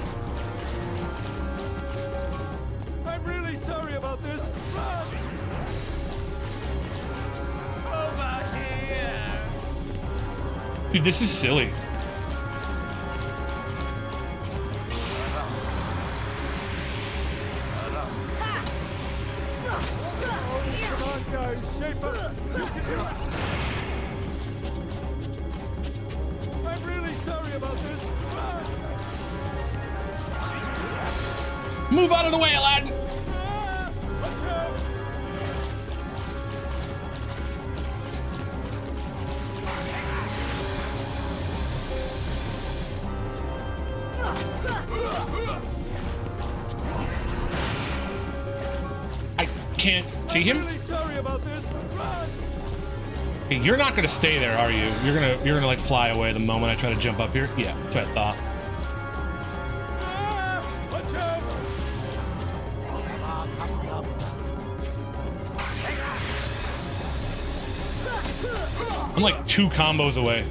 I'm really sorry about this. Run! Over here! Dude, this is silly. Come on, guys, shape up. You can do it. I'm really sorry about this. Run! Move out of the way, Aladdin. Ah! I can't see him. Really sorry about this. Run! Hey, you're not gonna stay there, are you? You're gonna like fly away the moment I try to jump up here. Yeah, that's what I thought. Ah, watch out! I'm like 2 combos away.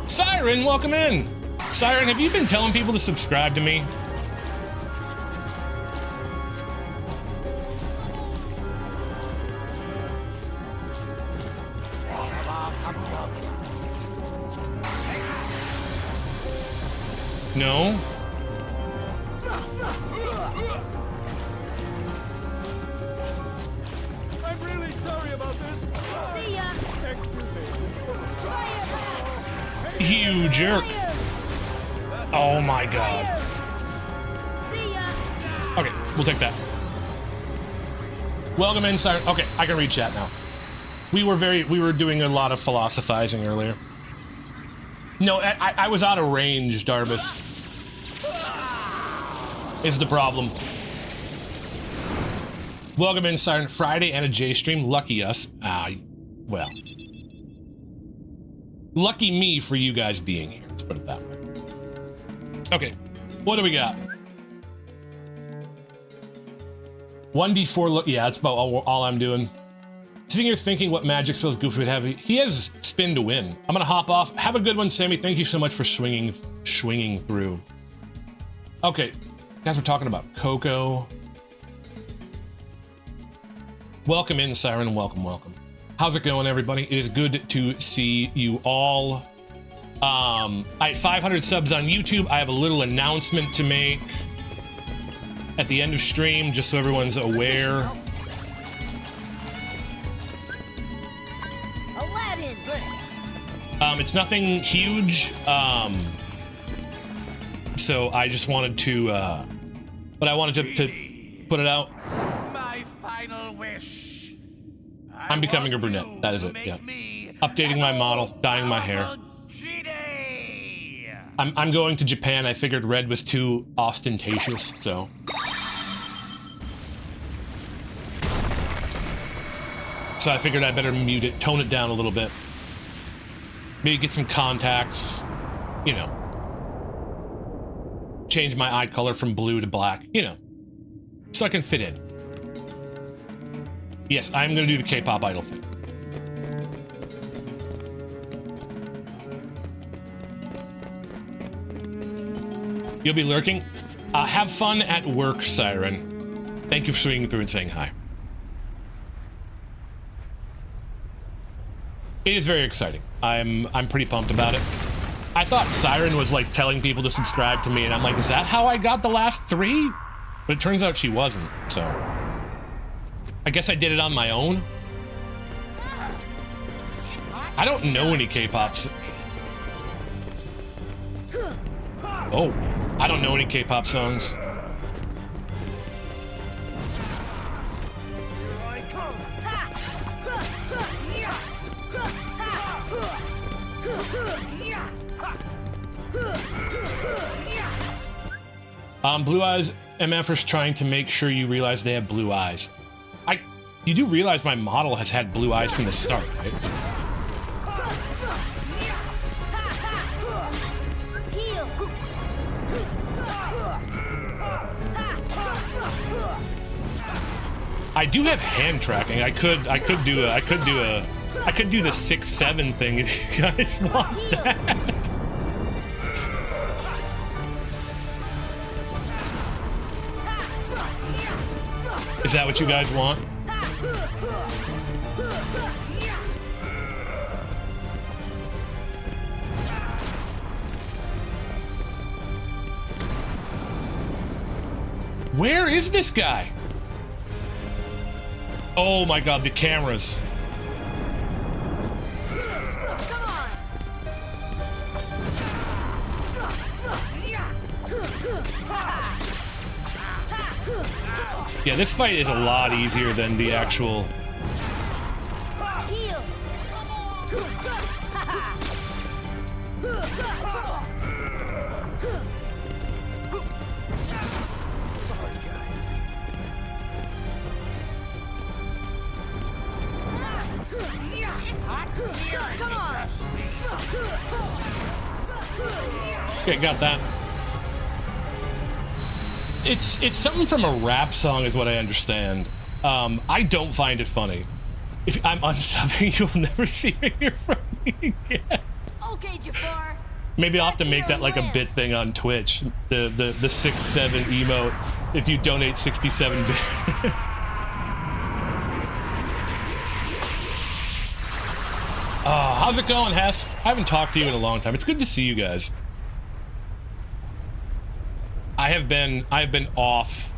Siren, welcome in. Siren, have you been telling people to subscribe to me? No? I'm really sorry about this. See ya! Excuse me. You jerk. Oh my god. See ya! Okay, we'll take that. Welcome in, Siren. Okay, I can read chat now. We were doing a lot of philosophizing earlier. No, I was out of range, Darbus. Is the problem. Welcome in, Siren. Friday and a J stream. Lucky us. Well. Lucky me for you guys being here. Let's put it that way. Okay, what do we got? 1d4 look. Yeah, that's about all I'm doing. Sitting here thinking what magic spells Goofy would have. He has spin to win. I'm gonna hop off. Have a good one, Sammy. Thank you so much for swinging through. Okay, guys, we're talking about Coco. Welcome in, Siren. Welcome. How's it going, everybody? It is good to see you all. I had 500 subs on YouTube. I have a little announcement to make at the end of stream, just so everyone's aware. Aladdin! It's nothing huge. So I just wanted to, but I wanted to put it out. My final wish. I'm becoming a brunette. That is it. Yeah. Updating my model, dyeing my hair. I'm going to Japan. I figured red was too ostentatious, so. So I figured I better mute it, tone it down a little bit. Maybe get some contacts, you know. Change my eye color from blue to black, you know. So I can fit in. Yes, I'm gonna do the K-pop idol thing. You'll be lurking? Have fun at work, Siren. Thank you for swinging through and saying hi. It is very exciting. I'm pretty pumped about it. I thought Siren was like telling people to subscribe to me, and I'm like, is that how I got the last 3? But it turns out she wasn't, so. I guess I did it on my own. I don't know any K-pops. Oh, I don't know any K-pop songs. Blue Eyes MFers trying to make sure you realize they have blue eyes. You do realize my model has had blue eyes from the start, right? I do have hand tracking. I could do the 6-7 thing if you guys want that. Is that what you guys want? Where is this guy? Oh my god, the cameras. Yeah, this fight is a lot easier than the actual. Okay, got that. It's something from a rap song is what I understand. I don't find it funny. If I'm unsubbing, you'll never see me hear from me again. Okay, Jafar. Maybe I'll have to make that like a bit thing on Twitch. The 6-7 emote if you donate 67 bit. How's it going, Hess? I haven't talked to you in a long time. It's good to see you guys. I have been off.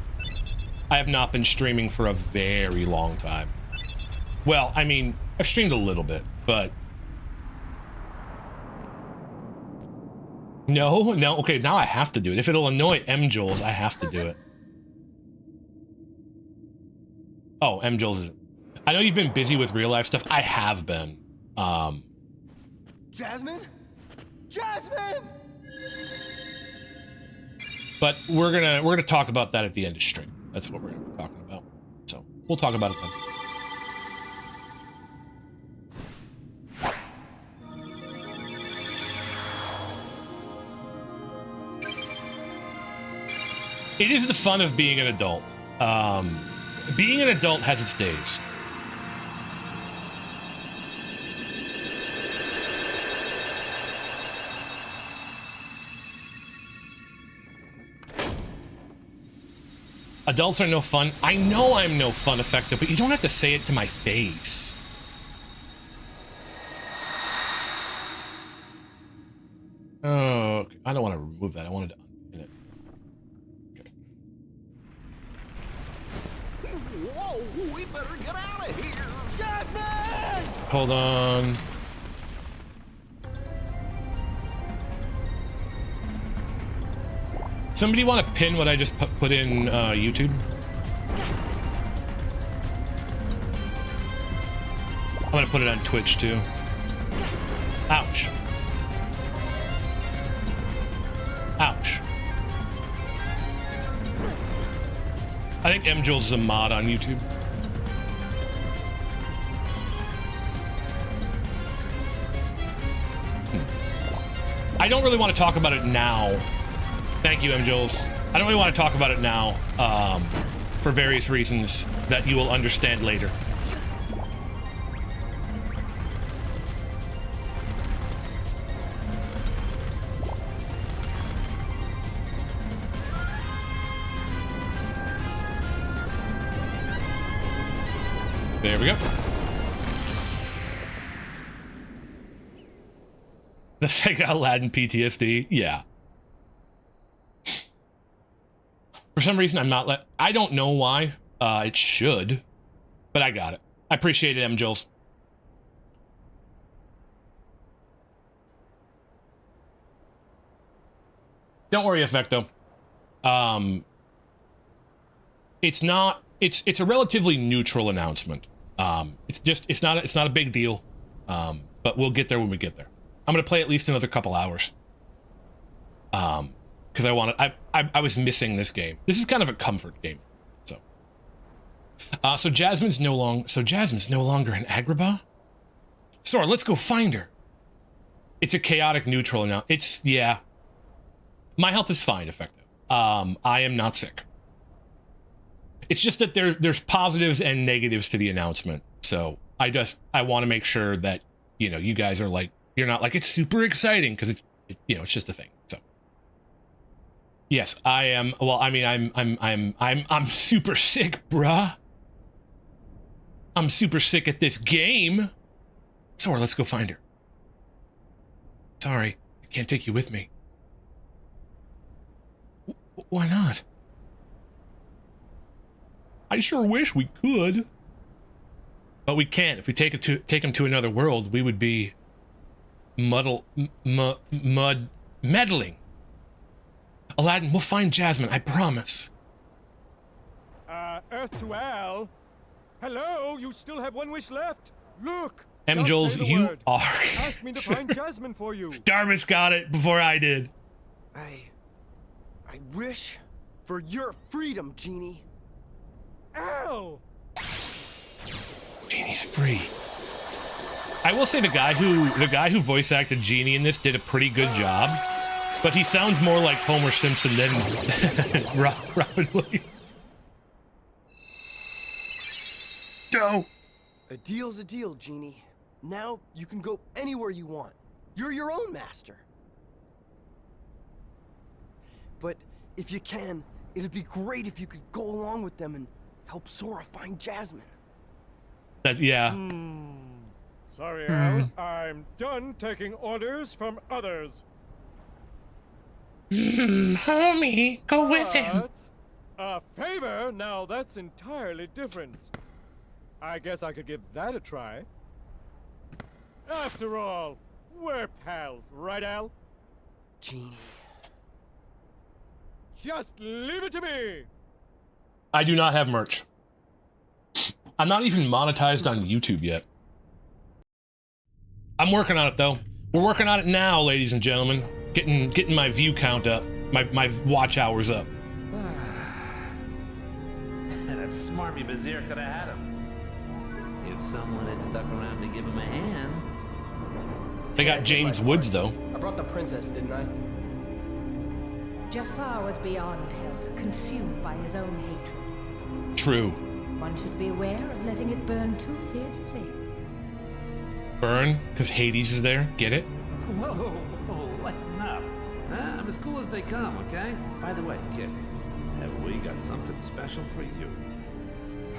I have not been streaming for a very long time. Well, I mean, I've streamed a little bit, but no, okay, now I have to do it. If it'll annoy M-Jules, I have to do it. Oh, M-Jules is... I know you've been busy with real life stuff. I have been. Jasmine? Jasmine! But we're gonna talk about that at the end of stream. That's what we're gonna be talking about. So we'll talk about it then. It is the fun of being an adult. Being an adult has its days. Adults are no fun. I know I'm no fun, Effective, but you don't have to say it to my face. Oh, okay. I don't want to remove that. I wanted to unpin it. Okay. Whoa, we better get out of here! Jasmine! Hold on. Somebody want to pin what I just put in YouTube? I'm gonna put it on Twitch too. Ouch. Ouch. I think M-Jules is a mod on YouTube. I don't really want to talk about it now. Thank you, M-Jules. I don't really want to talk about it now, for various reasons that you will understand later. There we go. The Sega Aladdin PTSD, yeah. For some reason, I'm not I don't know why. It should, but I got it. I appreciate it, M-Jules. Don't worry, Effecto. It's not. It's a relatively neutral announcement. It's not a big deal. But we'll get there when we get there. I'm gonna play at least another couple hours. Because I was missing this game. This is kind of a comfort game. So Jasmine's no longer in Agrabah? Sora, let's go find her. It's a chaotic neutral now. Yeah. My health is fine, Effective. I am not sick. It's just that there's positives and negatives to the announcement. So I want to make sure that, you guys are like, you're not like, it's super exciting, because it's just a thing. So yes, I am. Well, I mean, I'm super sick, bruh. I'm super sick at this game. Sora, let's go find her. Sorry, I can't take you with me. Why not? I sure wish we could. But we can't. If we take him to another world, we would be meddling. Aladdin, we'll find Jasmine, I promise. Earth to Al. Hello, you still have one wish left. Look. M-Jules, you are. Ask me to find Jasmine for you. Darmus got it before I did. I wish for your freedom, Genie. Al! Genie's free. I will say the guy who voice acted Genie in this did a pretty good job. But he sounds more like Homer Simpson than Robin Williams. Go. A deal's a deal, Genie. Now you can go anywhere you want. You're your own master. But if you can, it'd be great if you could go along with them and help Sora find Jasmine. Yeah. Sorry, Al. I'm done taking orders from others. Homie, go with him. But a favor? Now that's entirely different. I guess I could give that a try. After all, we're pals, right, Al? Genie. Just leave it to me! I do not have merch. I'm not even monetized on YouTube yet. I'm working on it though. We're working on it now, ladies and gentlemen. Getting my view count up, my watch hours up. That smarmy vizier could have had him. If someone had stuck around to give him a hand. They got James Woods though. I brought the princess, didn't I? Jafar was beyond help, consumed by his own hatred. True. One should be aware of letting it burn too fiercely. Burn? Because Hades is there? Get it? Whoa, whoa, lighten up. I'm as cool as they come, okay? By the way, kid, have we got something special for you?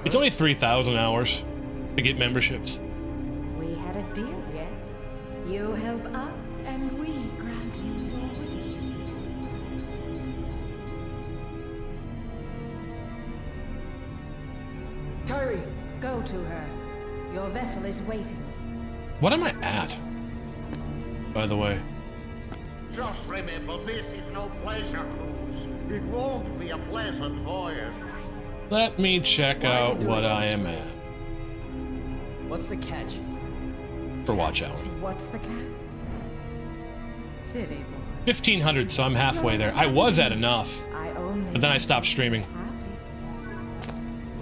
It's only 3,000 hours to get memberships. We had a deal, yes? You help us, and we grant you your wish. Kyrie! Go to her. Your vessel is waiting. What am I at? By the way. Just remember, this is no pleasure cruise. It won't be a pleasant voyage. Let me check out what I am at. What's the catch? For watch hours. What's the catch? Silly boy. 1,500, so I'm halfway there. I was at enough, I only but then I stopped streaming. happy.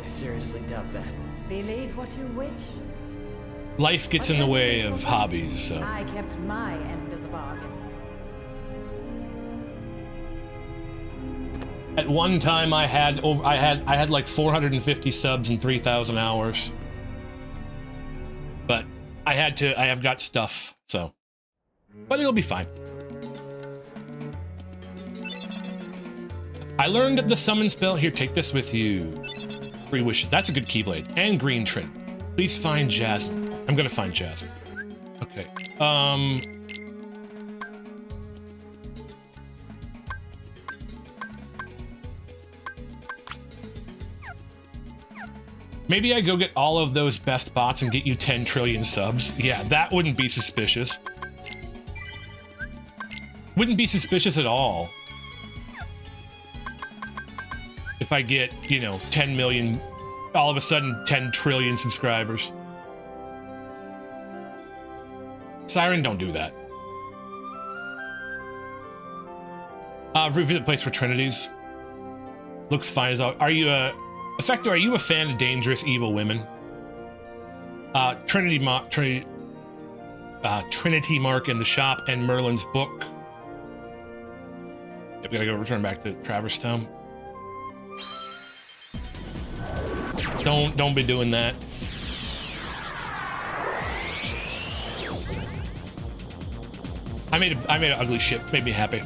I seriously doubt that. Believe what you wish. Life gets in the way of hobbies, so. I kept my end of the bargain. At one time, I had like 450 subs and 3,000 hours. But I have got stuff, so. But it'll be fine. I learned the summon spell. Here, take this with you. 3 wishes. That's a good Keyblade. And green trinket. Please find Jasmine. I'm gonna find Jasmine. Okay. Maybe I go get all of those best bots and get you 10 trillion subs. Yeah, that wouldn't be suspicious. Wouldn't be suspicious at all. If I get, you know, 10 million, all of a sudden 10 trillion subscribers. Siren, don't do that. Revisit place for Trinities. Looks fine as all. Are you a... Effector, are you a fan of dangerous evil women? Trinity Mark in the shop and Merlin's book. Yep, gotta go return back to Traverse Town. Don't be doing that. I made an ugly ship. Made me happy.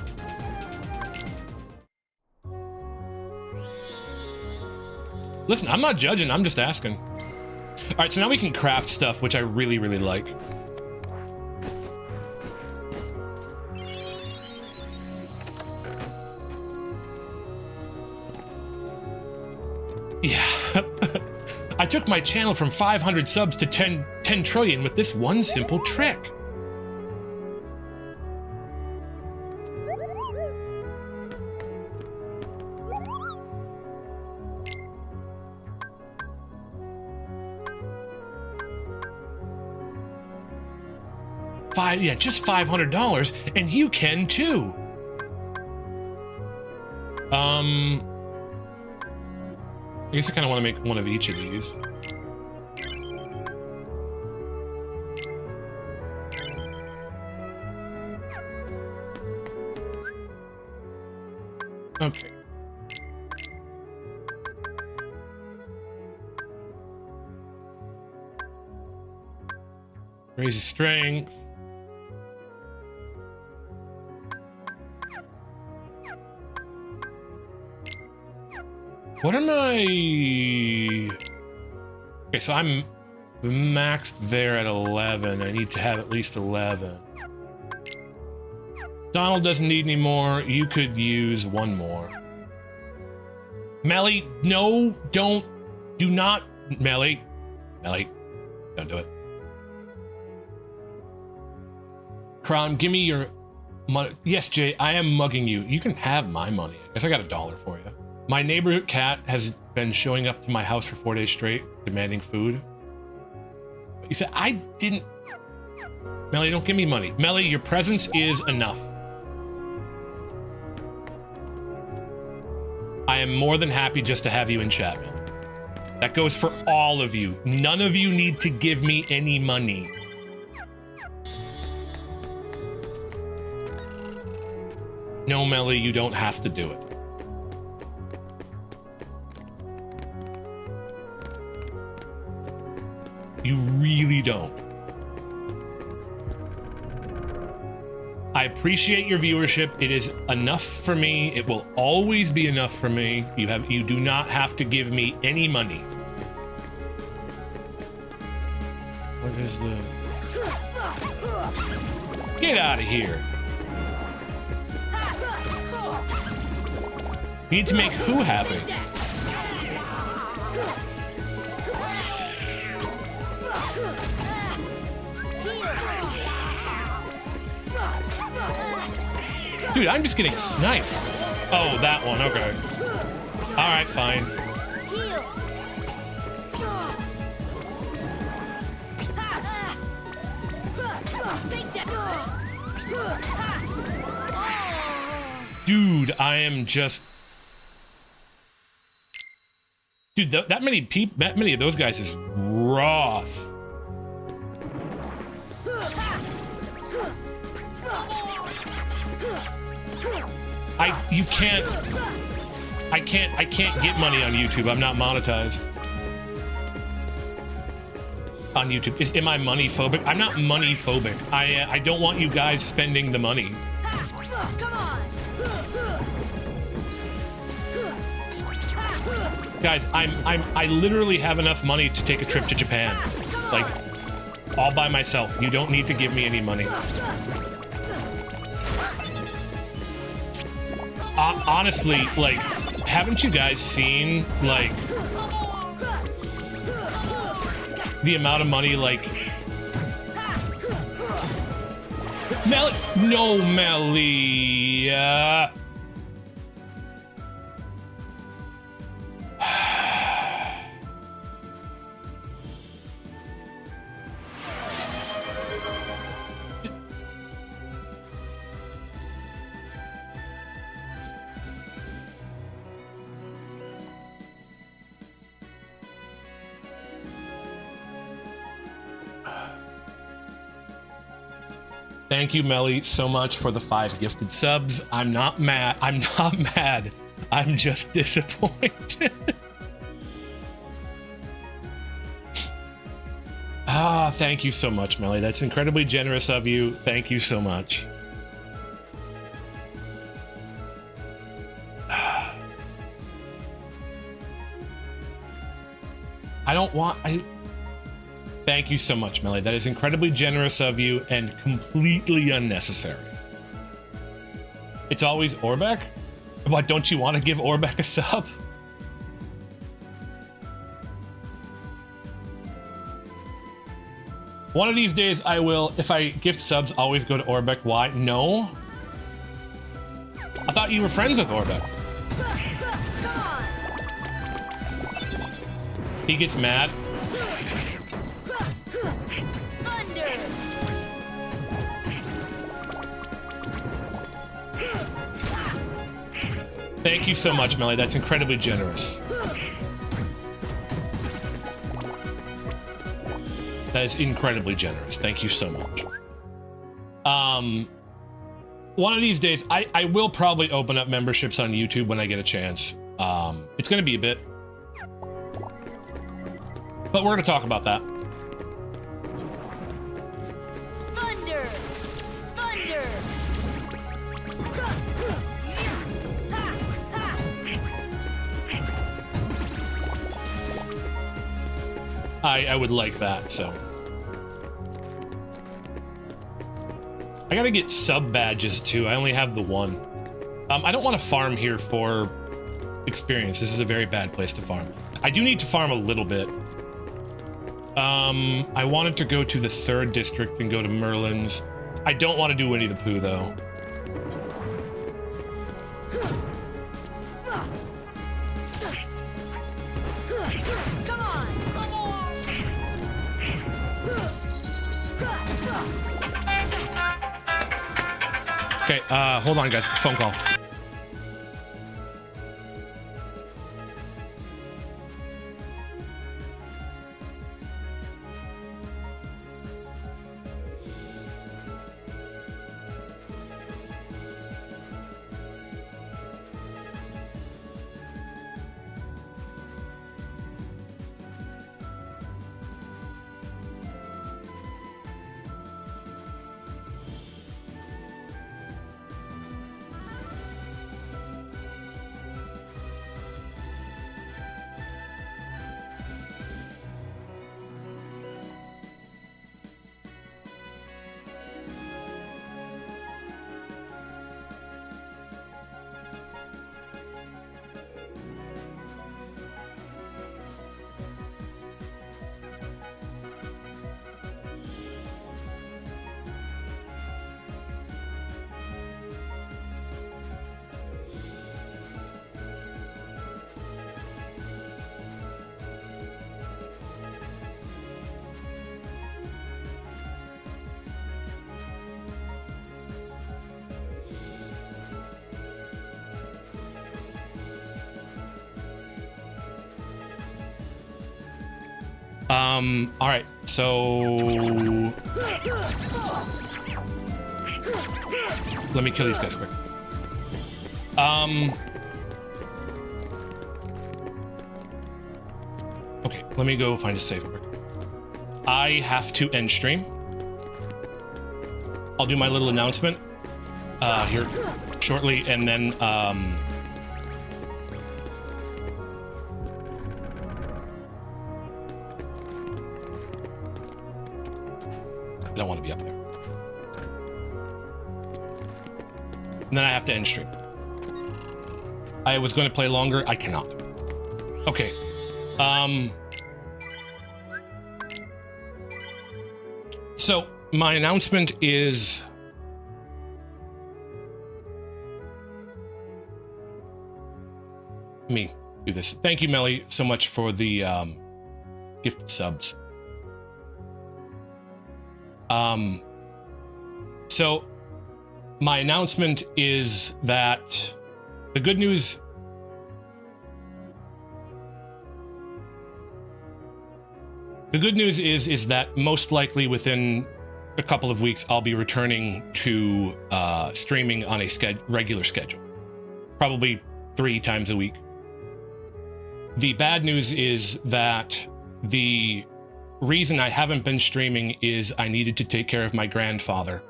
Listen, I'm not judging. I'm just asking. All right, so now we can craft stuff, which I really, really like. Yeah. I took my channel from 500 subs to 10 trillion with this one simple trick. Yeah, just $500, and you can too. I guess I kind of want to make one of each of these. Okay. Raise his strength. What am I? Okay, so I'm maxed there at 11. I need to have at least 11. Donald doesn't need any more. You could use one more. Melly, no, don't. Do not. Melly. Melly, don't do it. Kron, give me your money. Yes, Jay, I am mugging you. You can have my money. I guess I got $1 for you. My neighborhood cat has been showing up to my house for 4 days straight, demanding food. But you said I didn't. Melly, don't give me money. Melly, your presence is enough. I am more than happy just to have you in chat, man. That goes for all of you. None of you need to give me any money. No, Melly, you don't have to do it. You really don't. I appreciate your viewership. It is enough for me. It will always be enough for me. You do not have to give me any money. What is the... Get out of here. You need to make who happy? Dude, I'm just getting sniped. Oh, that one, okay. Alright, fine. Dude, I am just... Dude, that many of those guys is rough. I can't get money on YouTube. I'm not monetized on YouTube. Am I money phobic? I'm not money phobic. I don't want you guys spending the money. Come on. Guys, I literally have enough money to take a trip to Japan. Like, all by myself. You don't need to give me any money. Honestly, like, haven't you guys seen, like, the amount of money, like... No, Melly. Thank you, Melly, so much for the 5 gifted subs. I'm not mad. I'm not mad. I'm just disappointed. Thank you so much, Melly. That's incredibly generous of you. Thank you so much. Thank you so much, Melly. That is incredibly generous of you and completely unnecessary. It's always Orbeck? What, don't you want to give Orbeck a sub? One of these days I will, if I gift subs, always go to Orbeck. Why? No? I thought you were friends with Orbeck. He gets mad. Thank you so much, Melly. That's incredibly generous. That is incredibly generous. Thank you so much. one of these days, I will probably open up memberships on YouTube when I get a chance. It's gonna be a bit, but we're gonna talk about that. Thunder! Thunder! I would like that, so. I gotta get sub badges too. I only have the one. I don't want to farm here for experience. This is a very bad place to farm. I do need to farm a little bit. I wanted to go to the 3rd district and go to Merlin's. I don't want to do Winnie the Pooh though. Come on! Come on! Okay, hold on guys, phone call. All right, so let me kill these guys quick. Okay, let me go find a save quick. I have to end stream. I'll do my little announcement here shortly, and then I don't want to be up there. And then I have to end stream. I was going to play longer. I cannot. Okay. So my announcement is me do this. Thank you, Melly, so much for the gifted subs. So my announcement is that the good news is that most likely within a couple of weeks I'll be returning to streaming on a regular schedule, probably 3 times a week. The bad news is that the reason I haven't been streaming is I needed to take care of my grandfather,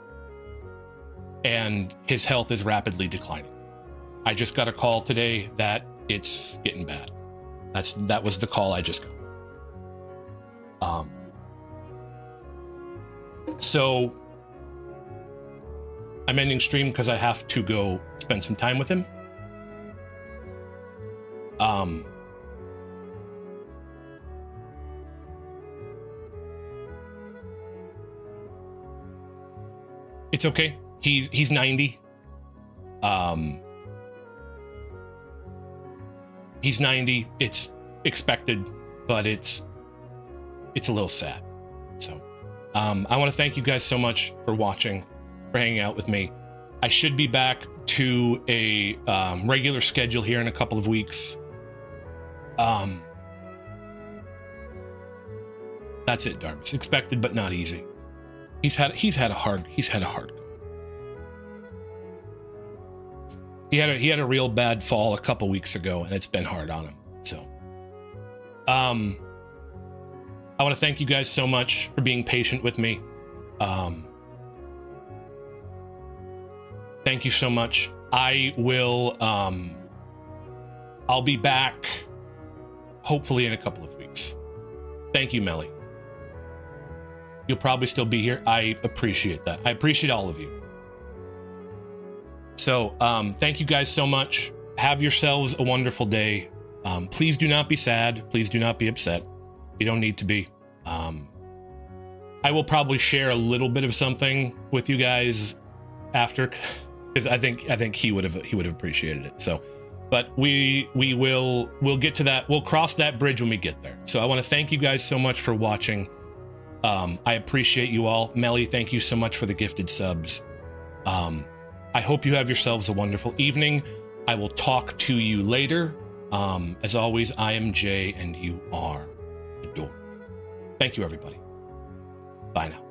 and his health is rapidly declining. I just got a call today that it's getting bad. That was the call I just got. So I'm ending stream because I have to go spend some time with him. It's okay. He's 90. He's 90. It's expected, but it's a little sad. So I want to thank you guys so much for watching, for hanging out with me. I should be back to a regular schedule here in a couple of weeks. That's it, Darmus. Expected but not easy. He's had a hard go. He had a real bad fall a couple weeks ago, and it's been hard on him. So, I want to thank you guys so much for being patient with me. Thank you so much. I will, I'll be back hopefully in a couple of weeks. Thank you, Melly. You'll probably still be here. I appreciate that. I appreciate all of you. So, thank you guys so much. Have yourselves a wonderful day. Please do not be sad. Please do not be upset. You don't need to be. I will probably share a little bit of something with you guys after, because I think he would have appreciated it. So, but we'll get to that. We'll cross that bridge when we get there. So I want to thank you guys so much for watching. I appreciate you all. Melly, thank you so much for the gifted subs. I hope you have yourselves a wonderful evening. I will talk to you later. As always, I am Jay and you are adored. Thank you, everybody. Bye now.